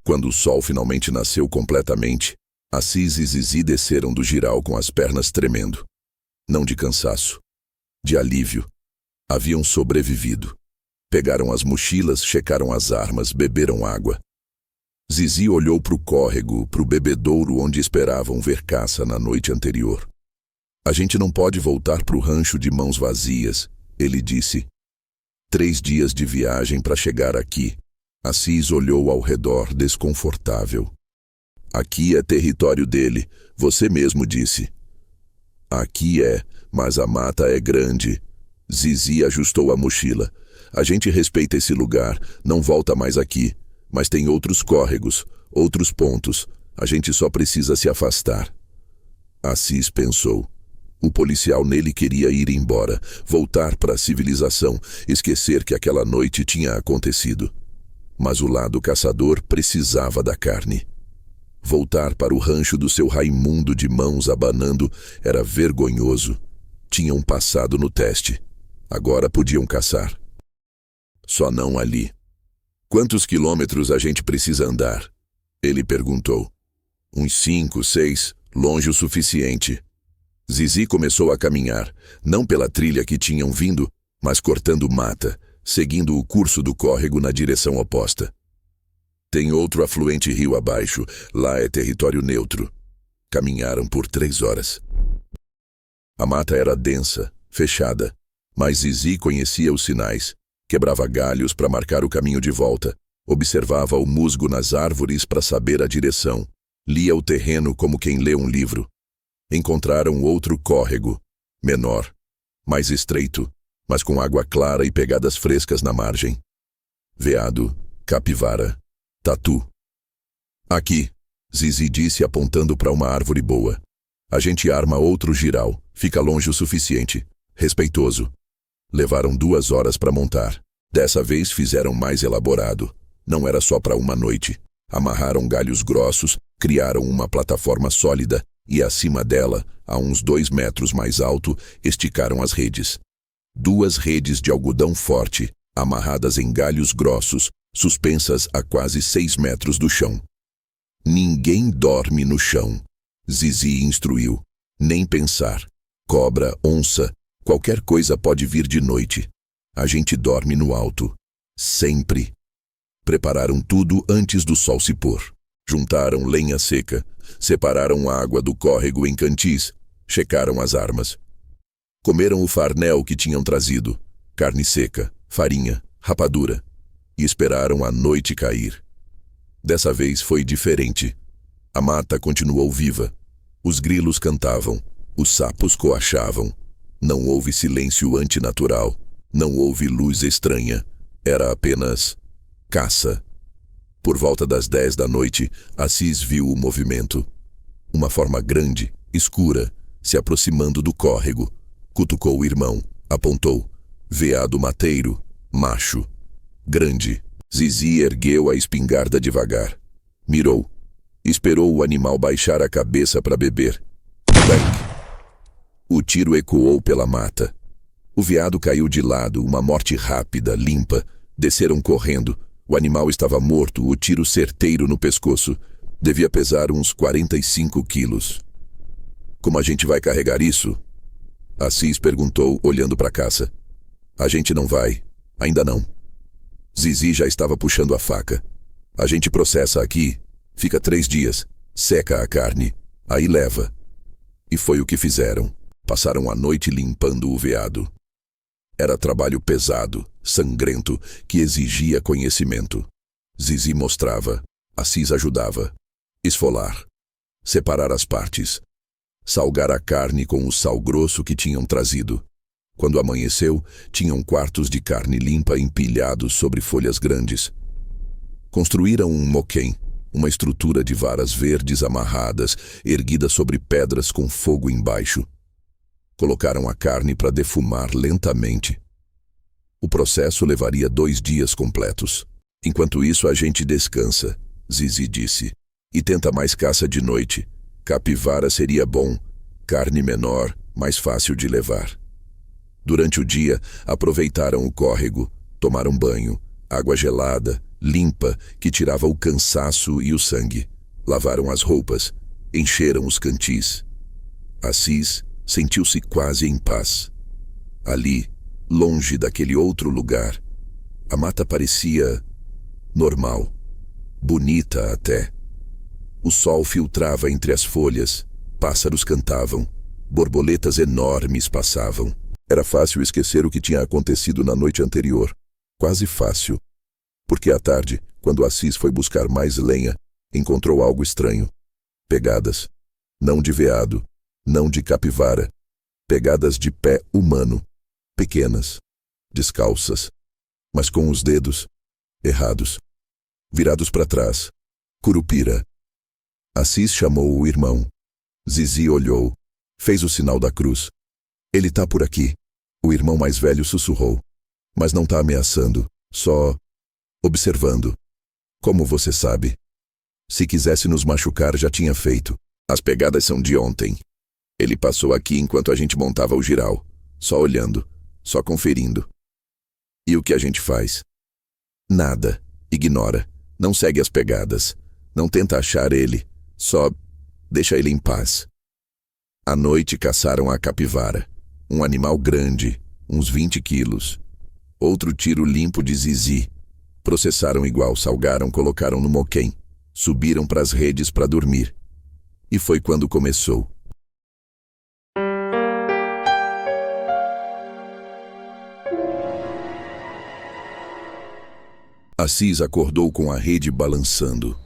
Quando o sol finalmente nasceu completamente, Assis e Zizi desceram do jiral com as pernas tremendo. Não de cansaço, de alívio. Haviam sobrevivido. Pegaram as mochilas, checaram as armas, beberam água. Zizi olhou para o córrego, para o bebedouro onde esperavam ver caça na noite anterior. A gente não pode voltar para o rancho de mãos vazias, ele disse. 3 dias de viagem para chegar aqui. Assis olhou ao redor, desconfortável. Aqui é território dele, você mesmo disse. Aqui é, mas a mata é grande. Zizi ajustou a mochila. A gente respeita esse lugar, não volta mais aqui. Mas tem outros córregos, outros pontos. A gente só precisa se afastar. Assis pensou. O policial nele queria ir embora, voltar para a civilização, esquecer que aquela noite tinha acontecido. Mas o lado caçador precisava da carne. Voltar para o rancho do seu Raimundo de mãos abanando era vergonhoso. Tinham passado no teste. Agora podiam caçar. Só não ali. Quantos quilômetros a gente precisa andar? Ele perguntou. Uns 5, 6, longe o suficiente. Zizi começou a caminhar, não pela trilha que tinham vindo, mas cortando mata, seguindo o curso do córrego na direção oposta. Tem outro afluente rio abaixo, lá é território neutro. Caminharam por 3 horas. A mata era densa, fechada, mas Zizi conhecia os sinais. Quebrava galhos para marcar o caminho de volta, observava o musgo nas árvores para saber a direção, lia o terreno como quem lê um livro. Encontraram outro córrego, menor, mais estreito, mas com água clara e pegadas frescas na margem. Veado, capivara, tatu. Aqui, Zizi disse apontando para uma árvore boa. A gente arma outro jiral, fica longe o suficiente, respeitoso. Levaram 2 horas para montar. Dessa vez fizeram mais elaborado. Não era só para uma noite. Amarraram galhos grossos, criaram uma plataforma sólida e acima dela, a uns 2 metros mais alto, esticaram as redes. 2 redes de algodão forte, amarradas em galhos grossos, suspensas a quase 6 metros do chão. Ninguém dorme no chão, Zizi instruiu. Nem pensar. Cobra, onça, qualquer coisa pode vir de noite. A gente dorme no alto. Sempre. Prepararam tudo antes do sol se pôr. Juntaram lenha seca, separaram a água do córrego em cantis, checaram as armas. Comeram o farnel que tinham trazido, carne seca, farinha, rapadura, e esperaram a noite cair. Dessa vez foi diferente. A mata continuou viva. Os grilos cantavam, os sapos coachavam. Não houve silêncio antinatural, não houve luz estranha. Era apenas caça. Por volta das 10 da noite, Assis viu o movimento. Uma forma grande, escura, se aproximando do córrego. Cutucou o irmão, apontou. Veado mateiro, macho, grande. Zizi ergueu a espingarda devagar. Mirou. Esperou o animal baixar a cabeça para beber. Bang! O tiro ecoou pela mata. O veado caiu de lado, uma morte rápida, limpa. Desceram correndo. O animal estava morto, o tiro certeiro no pescoço. Devia pesar uns 45 quilos. Como a gente vai carregar isso? Assis perguntou, olhando para a caça. A gente não vai. Ainda não. Zizi já estava puxando a faca. A gente processa aqui, fica 3 dias, seca a carne, aí leva. E foi o que fizeram. Passaram a noite limpando o veado. Era trabalho pesado, sangrento, que exigia conhecimento. Zizi mostrava, Assis ajudava. Esfolar. Separar as partes. Salgar a carne com o sal grosso que tinham trazido. Quando amanheceu, tinham quartos de carne limpa empilhados sobre folhas grandes. Construíram um moquém, uma estrutura de varas verdes amarradas, erguida sobre pedras com fogo embaixo. Colocaram a carne para defumar lentamente. O processo levaria 2 dias completos. Enquanto isso, a gente descansa, Zizi disse, e tenta mais caça de noite. Capivara seria bom, carne menor, mais fácil de levar. Durante o dia, aproveitaram o córrego, tomaram banho, água gelada, limpa, que tirava o cansaço e o sangue. Lavaram as roupas, encheram os cantis. Assis sentiu-se quase em paz. Ali, longe daquele outro lugar, a mata parecia normal, bonita até. O sol filtrava entre as folhas, pássaros cantavam, borboletas enormes passavam. Era fácil esquecer o que tinha acontecido na noite anterior. Quase fácil. Porque à tarde, quando Assis foi buscar mais lenha, encontrou algo estranho. Pegadas. Não de veado, não de capivara. Pegadas de pé humano. Pequenas. Descalças. Mas com os dedos errados. Virados para trás. Curupira. Assis chamou o irmão. Zizi olhou. Fez o sinal da cruz. Ele tá por aqui. O irmão mais velho sussurrou. Mas não tá ameaçando. Só observando. Como você sabe? Se quisesse nos machucar, já tinha feito. As pegadas são de ontem. Ele passou aqui enquanto a gente montava o giral. Só olhando. Só conferindo. E o que a gente faz? Nada. Ignora. Não segue as pegadas. Não tenta achar ele. Só deixa ele em paz. À noite caçaram a capivara. Um animal grande, uns 20 quilos. Outro tiro limpo de Zizi. Processaram igual, salgaram, colocaram no moquém. Subiram para as redes para dormir. E foi quando começou. Assis acordou com a rede balançando.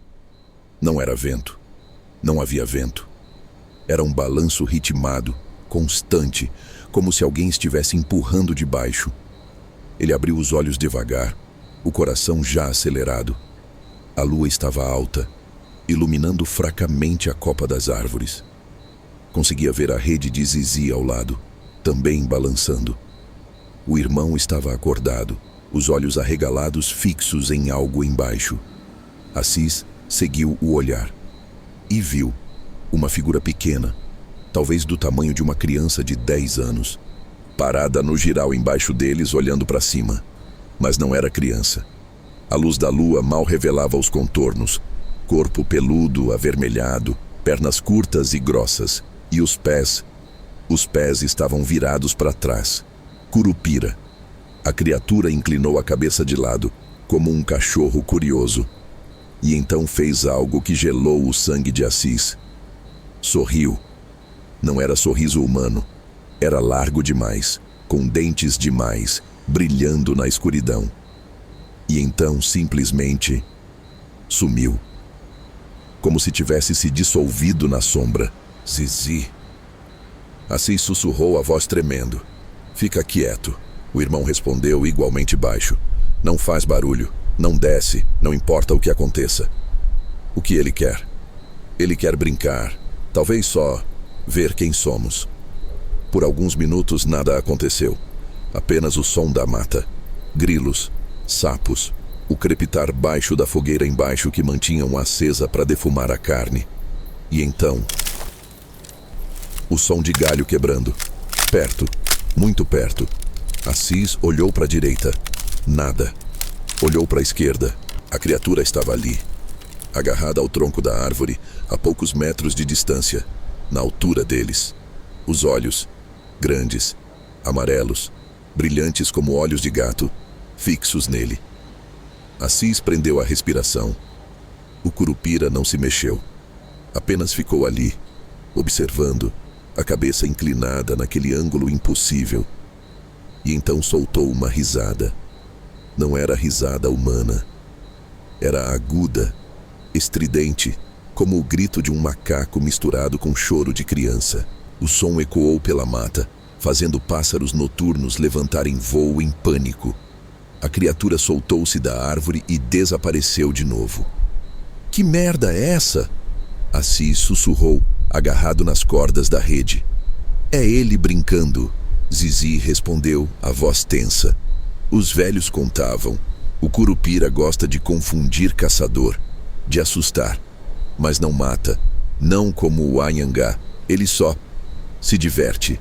Não era vento. Não havia vento. Era um balanço ritmado, constante, como se alguém estivesse empurrando de baixo. Ele abriu os olhos devagar, o coração já acelerado. A lua estava alta, iluminando fracamente a copa das árvores. Conseguia ver a rede de Zizi ao lado, também balançando. O irmão estava acordado, os olhos arregalados fixos em algo embaixo. Assis seguiu o olhar e viu uma figura pequena, talvez do tamanho de uma criança de 10 anos, parada no giral embaixo deles, olhando para cima. Mas não era criança. A luz da lua mal revelava os contornos. Corpo peludo, avermelhado, pernas curtas e grossas. E os pés estavam virados para trás. Curupira. A criatura inclinou a cabeça de lado, como um cachorro curioso. E então fez algo que gelou o sangue de Assis. Sorriu. Não era sorriso humano. Era largo demais, com dentes demais, brilhando na escuridão. E então, simplesmente, sumiu. Como se tivesse se dissolvido na sombra. Zizi. Assis sussurrou, a voz tremendo. Fica quieto. O irmão respondeu igualmente baixo. Não faz barulho. Não desce. Não importa o que aconteça. O que ele quer? Ele quer brincar. Talvez só ver quem somos. Por alguns minutos nada aconteceu. Apenas o som da mata. Grilos, sapos, o crepitar baixo da fogueira embaixo que mantinham acesa para defumar a carne. E então, o som de galho quebrando. Perto, muito perto. Assis olhou para a direita. Nada. Olhou para a esquerda. A criatura estava ali. agarrada ao tronco da árvore, a poucos metros de distância, na altura deles. Os olhos, grandes, amarelos, brilhantes como olhos de gato, fixos nele. Assis prendeu a respiração. O curupira não se mexeu. Apenas ficou ali, observando, a cabeça inclinada naquele ângulo impossível. E então soltou uma risada. Não era risada humana. Era aguda, estridente, como o grito de um macaco misturado com choro de criança. O som ecoou pela mata, fazendo pássaros noturnos levantarem voo em pânico. A criatura soltou-se da árvore e desapareceu de novo. Que merda é essa? Assis sussurrou, agarrado nas cordas da rede. É ele brincando, Zizi respondeu, a voz tensa. Os velhos contavam. O curupira gosta de confundir caçador, de assustar, mas não mata, não como o anhangá. Ele só se diverte.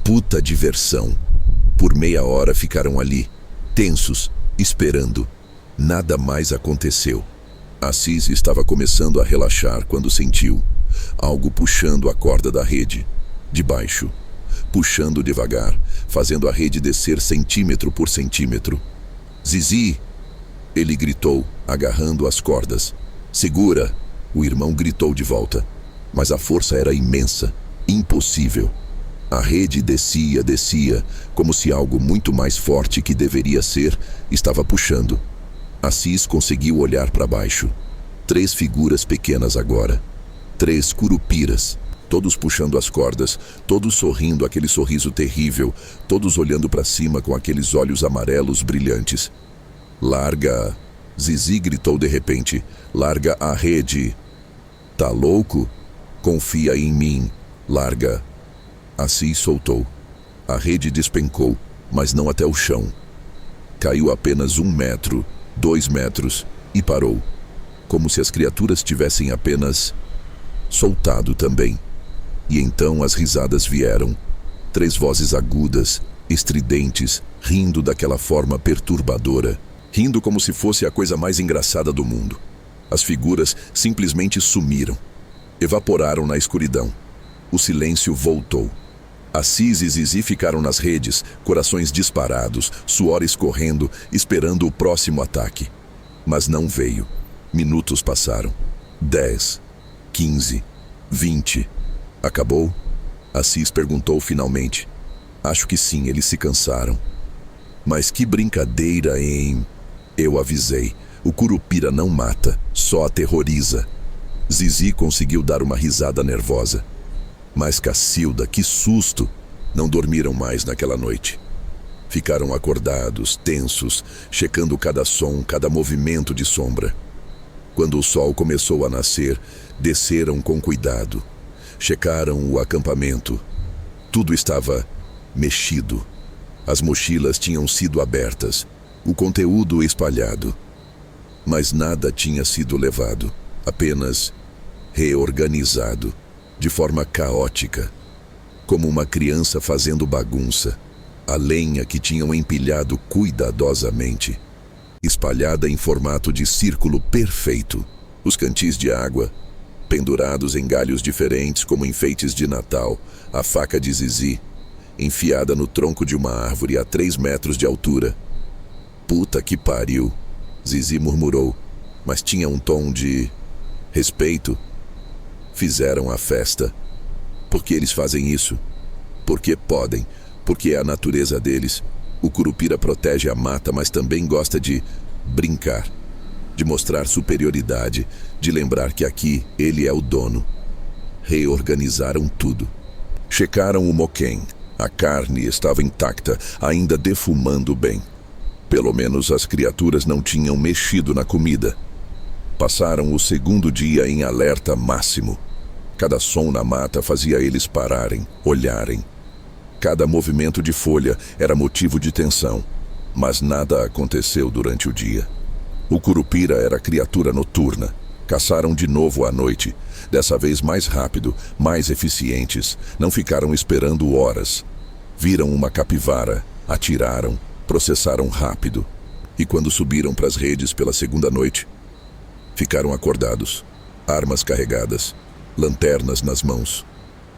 Puta diversão. Por meia hora ficaram ali, tensos, esperando. Nada mais aconteceu. Assis estava começando a relaxar quando sentiu algo puxando a corda da rede, de baixo, puxando devagar, fazendo a rede descer centímetro por centímetro. Zizi! Ele gritou, agarrando as cordas. Segura! O irmão gritou de volta, mas a força era imensa, impossível. A rede descia, como se algo muito mais forte que deveria ser estava puxando. Assis conseguiu olhar para baixo. 3 figuras pequenas agora. 3 curupiras, todos puxando as cordas, todos sorrindo aquele sorriso terrível, todos olhando para cima com aqueles olhos amarelos brilhantes. Larga! Zizi gritou de repente. Larga a rede! Tá louco? Confia em mim. Larga! Assis soltou. A rede despencou, mas não até o chão. Caiu apenas 1 metro, 2 metros, e parou, como se as criaturas tivessem apenas soltado também. E então as risadas vieram. 3 vozes agudas, estridentes, rindo daquela forma perturbadora, rindo como se fosse a coisa mais engraçada do mundo. As figuras simplesmente sumiram, evaporaram na escuridão. O silêncio voltou. Assis e Zizi ficaram nas redes, corações disparados, suor escorrendo, esperando o próximo ataque. Mas não veio. Minutos passaram. 10, 15, 20. Acabou? Assis perguntou finalmente. Acho que sim, eles se cansaram. Mas que brincadeira, hein? Eu avisei. O curupira não mata, só aterroriza. Zizi conseguiu dar uma risada nervosa. Mas Cacilda, que susto! Não dormiram mais naquela noite. Ficaram acordados, tensos, checando cada som, cada movimento de sombra. Quando o sol começou a nascer, desceram com cuidado. Checaram o acampamento. Tudo estava mexido. As mochilas tinham sido abertas, o conteúdo espalhado. Mas nada tinha sido levado, apenas reorganizado. De forma caótica, como uma criança fazendo bagunça. A lenha que tinham empilhado cuidadosamente, espalhada em formato de círculo perfeito. Os cantis de água, pendurados em galhos diferentes como enfeites de Natal. A faca de Zizi, enfiada no tronco de uma árvore a 3 metros de altura. Puta que pariu, Zizi murmurou, mas tinha um tom de respeito. Fizeram a festa. Por que eles fazem isso? Porque podem, porque é a natureza deles. O curupira protege a mata, mas também gosta de brincar, de mostrar superioridade, de lembrar que aqui ele é o dono. Reorganizaram tudo. Checaram o moquém. A carne estava intacta, ainda defumando bem. Pelo menos as criaturas não tinham mexido na comida. Passaram o 2º dia em alerta máximo. Cada som na mata fazia eles pararem, olharem. Cada movimento de folha era motivo de tensão, mas nada aconteceu durante o dia. O curupira era criatura noturna. Caçaram de novo à noite, dessa vez mais rápido, mais eficientes. Não ficaram esperando horas. Viram uma capivara, atiraram, processaram rápido. E quando subiram para as redes pela 2ª noite, Ficaram acordados, armas carregadas, lanternas nas mãos,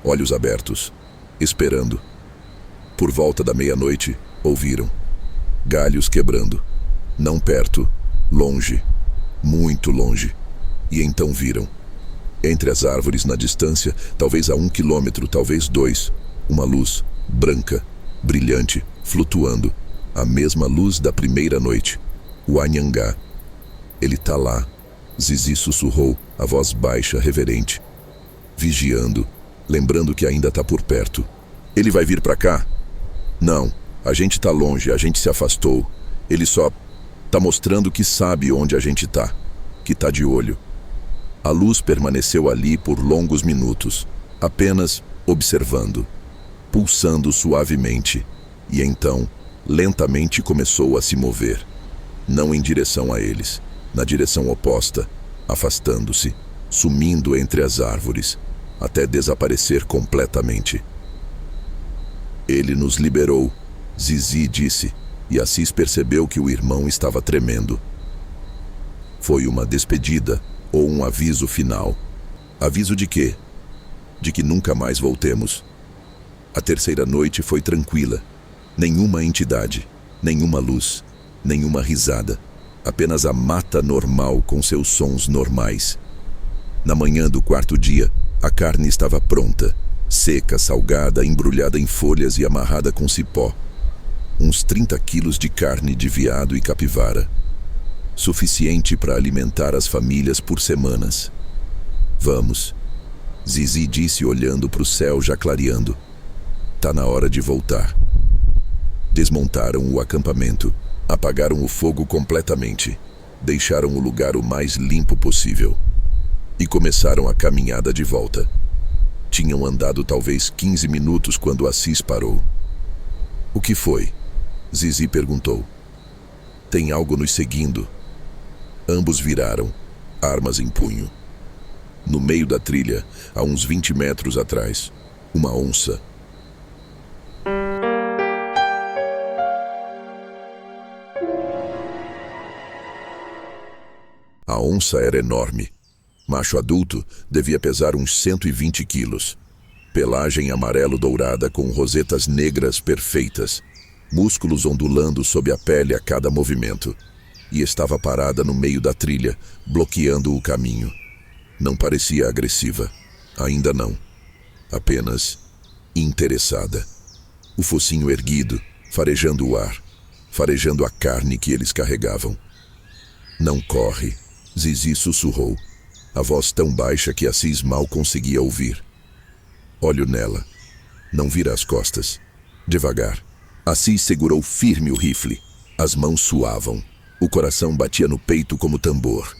olhos abertos, esperando. Por volta da meia-noite, ouviram galhos quebrando, não perto, longe, muito longe. E então viram, entre as árvores na distância, talvez a 1 quilômetro, talvez 2, uma luz branca, brilhante, flutuando, a mesma luz da primeira noite, o Anhangá. Ele tá lá, Zizi sussurrou, a voz baixa, reverente, vigiando, lembrando que ainda tá por perto. Ele vai vir pra cá? Não, a gente tá longe, a gente se afastou. Ele só tá mostrando que sabe onde a gente tá, que tá de olho. A luz permaneceu ali por longos minutos, apenas observando, pulsando suavemente, e então, lentamente começou a se mover, não em direção a eles, na direção oposta, afastando-se, sumindo entre as árvores, até desaparecer completamente. Ele nos liberou, Zizi disse, e Assis percebeu que o irmão estava tremendo. Foi uma despedida ou um aviso final. Aviso de quê? De que nunca mais voltemos. A terceira noite foi tranquila. Nenhuma entidade, nenhuma luz, nenhuma risada. Apenas a mata normal com seus sons normais. Na manhã do quarto dia, a carne estava pronta, seca, salgada, embrulhada em folhas e amarrada com cipó. Uns 30 quilos de carne de veado e capivara. Suficiente para alimentar as famílias por semanas. Vamos, Zizi disse olhando para o céu já clareando. Tá na hora de voltar. Desmontaram o acampamento, apagaram o fogo completamente, deixaram o lugar o mais limpo possível e começaram a caminhada de volta. Tinham andado talvez 15 minutos quando Assis parou. O que foi? Zizi perguntou. Tem algo nos seguindo. Ambos viraram, armas em punho. No meio da trilha, a uns 20 metros atrás, uma onça. A onça era enorme. Macho adulto devia pesar uns 120 quilos. Pelagem amarelo-dourada com rosetas negras perfeitas. Músculos ondulando sob a pele a cada movimento. E estava parada no meio da trilha, bloqueando o caminho. Não parecia agressiva. Ainda não. Apenas interessada. O focinho erguido, farejando o ar, farejando a carne que eles carregavam. Não corre, Zizi sussurrou, a voz tão baixa que Assis mal conseguia ouvir. Olho nela. Não vira as costas. Devagar. Assis segurou firme o rifle. As mãos suavam. O coração batia no peito como tambor.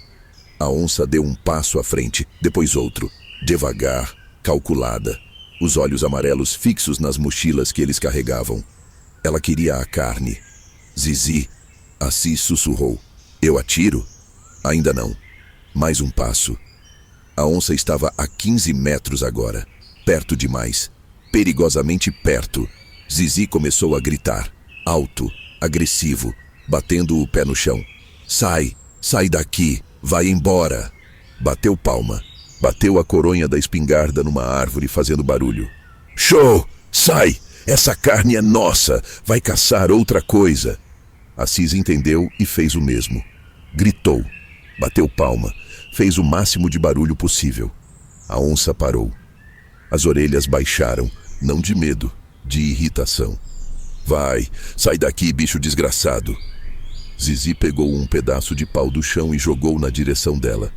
A onça deu um passo à frente, depois outro. Devagar, calculada. Os olhos amarelos fixos nas mochilas que eles carregavam. Ela queria a carne. Zizi, Assis sussurrou. Eu atiro? Ainda não. Mais um passo. A onça estava a 15 metros agora. Perto demais. Perigosamente perto. Zizi começou a gritar. Alto, agressivo, batendo o pé no chão. Sai, sai daqui, vai embora. Bateu palma. Bateu a coronha da espingarda numa árvore fazendo barulho. Show! Sai! Essa carne é nossa! Vai caçar outra coisa! Assis entendeu e fez o mesmo. Gritou. Bateu palma. Fez o máximo de barulho possível. A onça parou. As orelhas baixaram, não de medo, de irritação. Vai, sai daqui, bicho desgraçado. Zizi pegou um pedaço de pau do chão e jogou na direção dela.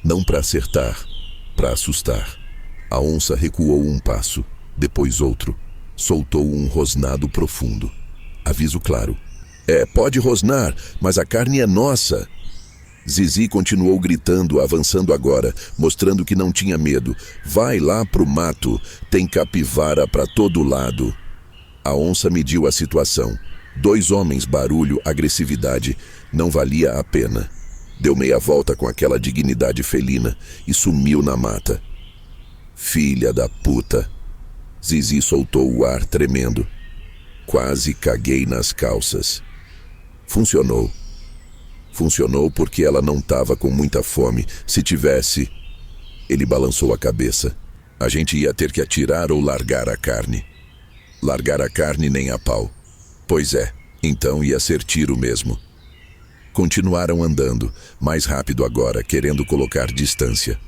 Não para acertar, para assustar. A onça recuou um passo, depois outro. Soltou um rosnado profundo. Aviso claro. Pode rosnar, mas a carne é nossa. Zizi continuou gritando, avançando agora, mostrando que não tinha medo. Vai lá pro mato, tem capivara para todo lado. A onça mediu a situação. 2 homens, barulho, agressividade. Não valia a pena. Deu meia volta com aquela dignidade felina e sumiu na mata. Filha da puta. Zizi soltou o ar tremendo. Quase caguei nas calças. Funcionou. Funcionou porque ela não estava com muita fome. Se tivesse... Ele balançou a cabeça. A gente ia ter que atirar ou largar a carne. Largar a carne nem a pau. Pois é, então ia ser tiro mesmo. Continuaram andando, mais rápido agora, querendo colocar distância.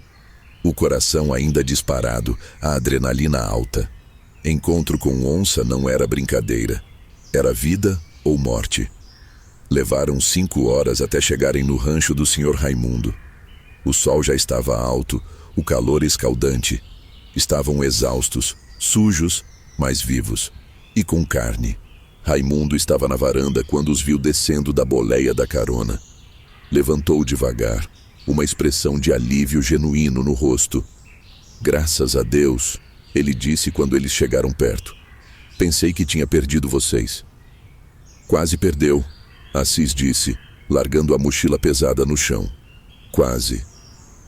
O coração ainda disparado, a adrenalina alta. Encontro com onça não era brincadeira. Era vida ou morte. Levaram 5 horas até chegarem no rancho do Sr. Raimundo. O sol já estava alto, o calor escaldante. Estavam exaustos, sujos, mas vivos. E com carne. Raimundo estava na varanda quando os viu descendo da boleia da carona. Levantou devagar, uma expressão de alívio genuíno no rosto. Graças a Deus, ele disse quando eles chegaram perto. Pensei que tinha perdido vocês. Quase perdeu, Assis disse, largando a mochila pesada no chão. Quase.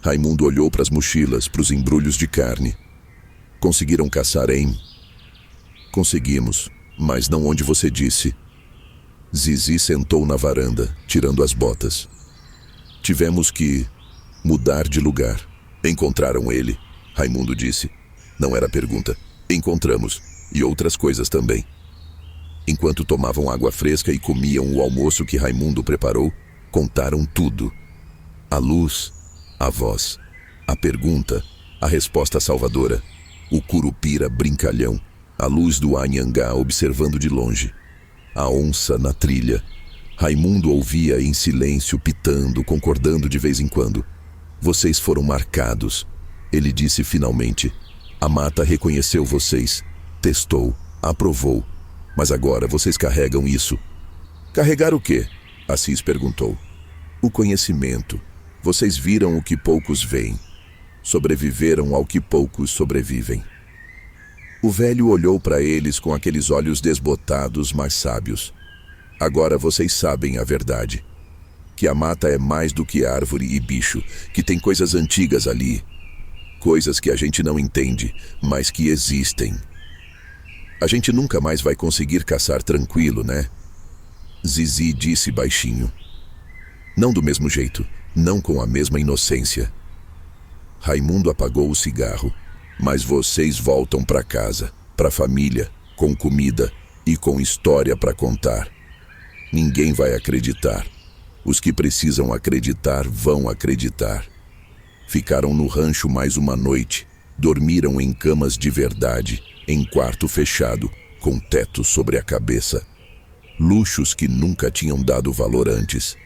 Raimundo olhou para as mochilas, para os embrulhos de carne. Conseguiram caçar em... Conseguimos, mas não onde você disse. Zizi sentou na varanda, tirando as botas. Tivemos que mudar de lugar. Encontraram ele, Raimundo disse. Não era pergunta. Encontramos, e outras coisas também. Enquanto tomavam água fresca e comiam o almoço que Raimundo preparou, contaram tudo. A luz, a voz, a pergunta, a resposta salvadora. O curupira brincalhão, a luz do Anhangá observando de longe. A onça na trilha. Raimundo ouvia em silêncio, pitando, concordando de vez em quando. Vocês foram marcados, ele disse finalmente. A mata reconheceu vocês, testou, aprovou. Mas agora vocês carregam isso. Carregar o quê? Assis perguntou. O conhecimento. Vocês viram o que poucos veem. Sobreviveram ao que poucos sobrevivem. O velho olhou para eles com aqueles olhos desbotados, mas sábios. Agora vocês sabem a verdade. Que a mata é mais do que árvore e bicho, que tem coisas antigas ali. Coisas que a gente não entende, mas que existem. A gente nunca mais vai conseguir caçar tranquilo, né? Zizi disse baixinho. Não do mesmo jeito, não com a mesma inocência. Raimundo apagou o cigarro. Mas vocês voltam para casa, para a família, com comida e com história para contar. Ninguém vai acreditar. Os que precisam acreditar vão acreditar. Ficaram no rancho mais uma noite. Dormiram em camas de verdade, em quarto fechado, com teto sobre a cabeça. Luxos que nunca tinham dado valor antes.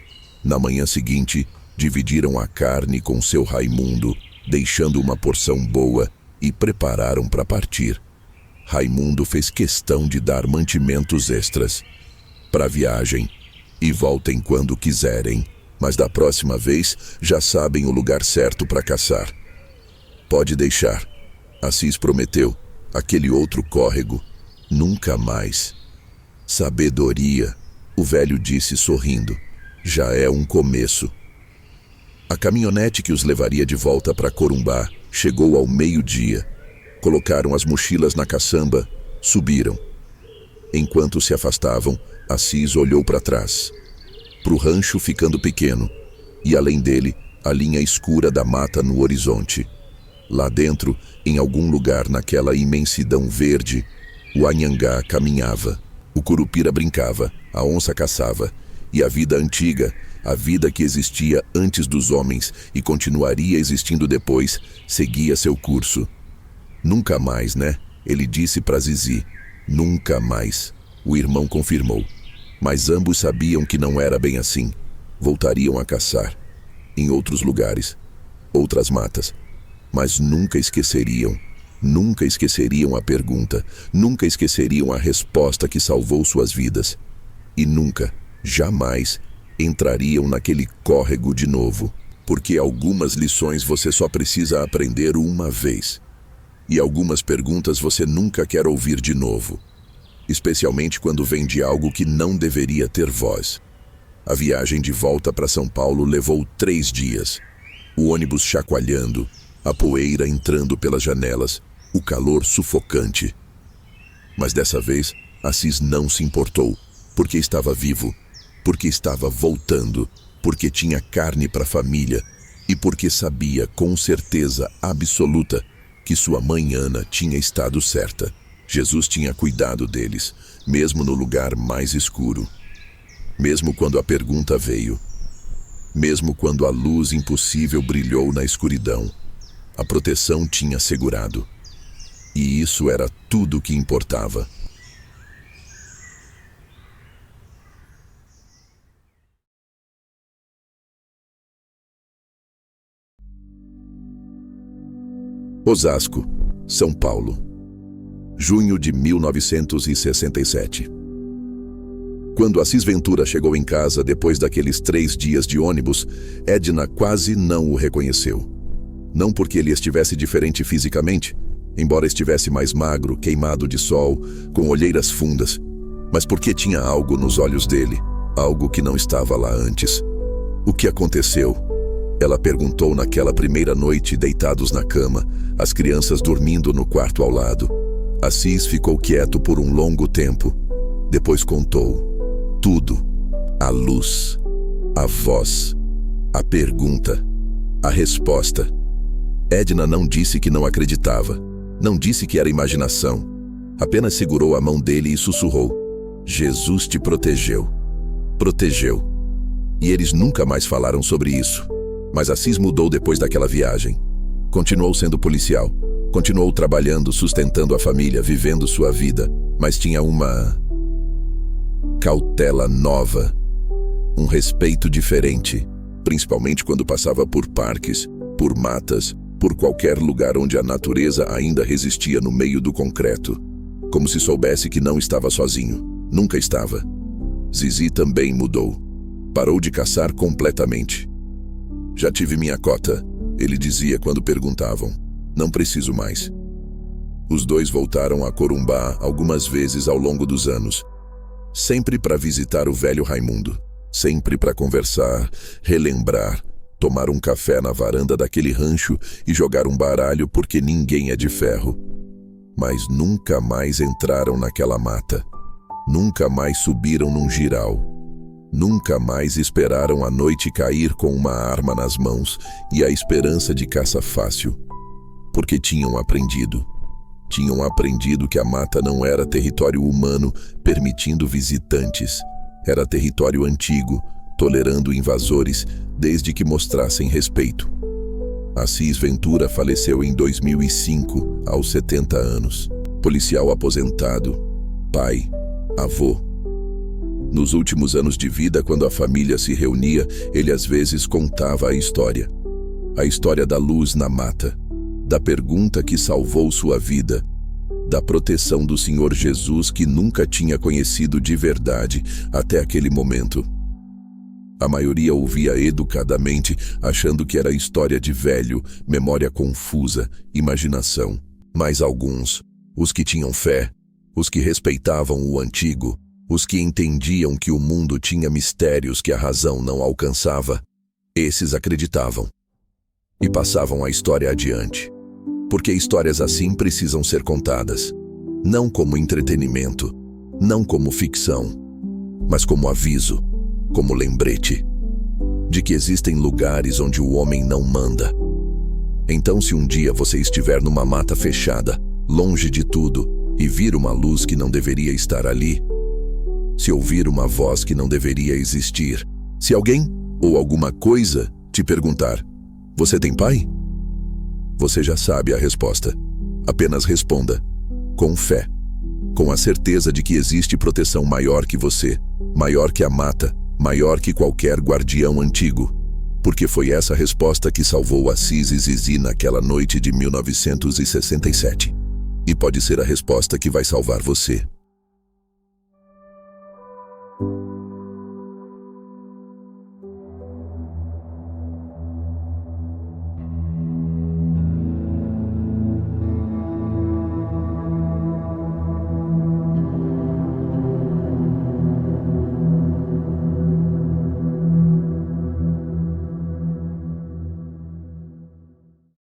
Na manhã seguinte, dividiram a carne com seu Raimundo, deixando uma porção boa, e prepararam para partir. Raimundo fez questão de dar mantimentos extras. Para a viagem. E voltem quando quiserem. Mas da próxima vez, já sabem o lugar certo para caçar. Pode deixar. Assis prometeu. Aquele outro córrego. Nunca mais. Sabedoria, o velho disse sorrindo. Já é um começo. A caminhonete que os levaria de volta para Corumbá chegou ao meio-dia. Colocaram as mochilas na caçamba, subiram. Enquanto se afastavam, Assis olhou para trás. Para o rancho ficando pequeno, e além dele, a linha escura da mata no horizonte. Lá dentro, em algum lugar naquela imensidão verde, o Anhangá caminhava, o curupira brincava, a onça caçava, e a vida antiga, a vida que existia antes dos homens e continuaria existindo depois, seguia seu curso. Nunca mais, né? Ele disse para Zizi. Nunca mais. O irmão confirmou. Mas ambos sabiam que não era bem assim. Voltariam a caçar. Em outros lugares. Outras matas. Mas nunca esqueceriam. Nunca esqueceriam a pergunta. Nunca esqueceriam a resposta que salvou suas vidas. E nunca, jamais, entrariam naquele córrego de novo, porque algumas lições você só precisa aprender uma vez. E algumas perguntas você nunca quer ouvir de novo, especialmente quando vem de algo que não deveria ter voz. A viagem de volta para São Paulo levou 3 dias. O ônibus chacoalhando, a poeira entrando pelas janelas, o calor sufocante. Mas dessa vez, Assis não se importou, porque estava vivo, porque estava voltando, porque tinha carne para a família e porque sabia com certeza absoluta que sua mãe Ana tinha estado certa. Jesus tinha cuidado deles, mesmo no lugar mais escuro. Mesmo quando a pergunta veio. Mesmo quando a luz impossível brilhou na escuridão. A proteção tinha segurado. E isso era tudo o que importava. Osasco, São Paulo. Junho de 1967. Quando Assis Ventura chegou em casa depois daqueles 3 dias de ônibus, Edna quase não o reconheceu. Não porque ele estivesse diferente fisicamente, embora estivesse mais magro, queimado de sol, com olheiras fundas, mas porque tinha algo nos olhos dele, algo que não estava lá antes. O que aconteceu? Ela perguntou naquela primeira noite, deitados na cama, as crianças dormindo no quarto ao lado. Assis ficou quieto por um longo tempo. Depois contou. Tudo. A luz. A voz. A pergunta. A resposta. Edna não disse que não acreditava. Não disse que era imaginação. Apenas segurou a mão dele e sussurrou. Jesus te protegeu. Protegeu. E eles nunca mais falaram sobre isso. Mas Assis mudou depois daquela viagem. Continuou sendo policial. Continuou trabalhando, sustentando a família, vivendo sua vida. Mas tinha uma cautela nova. Um respeito diferente. Principalmente quando passava por parques, por matas, por qualquer lugar onde a natureza ainda resistia no meio do concreto. Como se soubesse que não estava sozinho. Nunca estava. Zizi também mudou. Parou de caçar completamente. Já tive minha cota, ele dizia quando perguntavam. Não preciso mais. Os dois voltaram a Corumbá algumas vezes ao longo dos anos. Sempre para visitar o velho Raimundo. Sempre para conversar, relembrar, tomar um café na varanda daquele rancho e jogar um baralho porque ninguém é de ferro. Mas nunca mais entraram naquela mata. Nunca mais subiram num giral. Nunca mais esperaram a noite cair com uma arma nas mãos e a esperança de caça fácil. Porque tinham aprendido. Tinham aprendido que a mata não era território humano permitindo visitantes. Era território antigo, tolerando invasores, desde que mostrassem respeito. Assis Ventura faleceu em 2005, aos 70 anos. Policial aposentado, pai, avô. Nos últimos anos de vida, quando a família se reunia, ele às vezes contava a história. A história da luz na mata, da pergunta que salvou sua vida, da proteção do Senhor Jesus que nunca tinha conhecido de verdade até aquele momento. A maioria ouvia educadamente, achando que era história de velho, memória confusa, imaginação. Mas alguns, os que tinham fé, os que respeitavam o antigo, os que entendiam que o mundo tinha mistérios que a razão não alcançava, esses acreditavam. E passavam a história adiante. Porque histórias assim precisam ser contadas. Não como entretenimento, não como ficção, mas como aviso, como lembrete, de que existem lugares onde o homem não manda. Então, se um dia você estiver numa mata fechada, longe de tudo, e vir uma luz que não deveria estar ali, se ouvir uma voz que não deveria existir, se alguém ou alguma coisa te perguntar, você tem pai? Você já sabe a resposta. Apenas responda, com fé, com a certeza de que existe proteção maior que você, maior que a mata, maior que qualquer guardião antigo, porque foi essa resposta que salvou Assis e Zizi naquela noite de 1967. E pode ser a resposta que vai salvar você.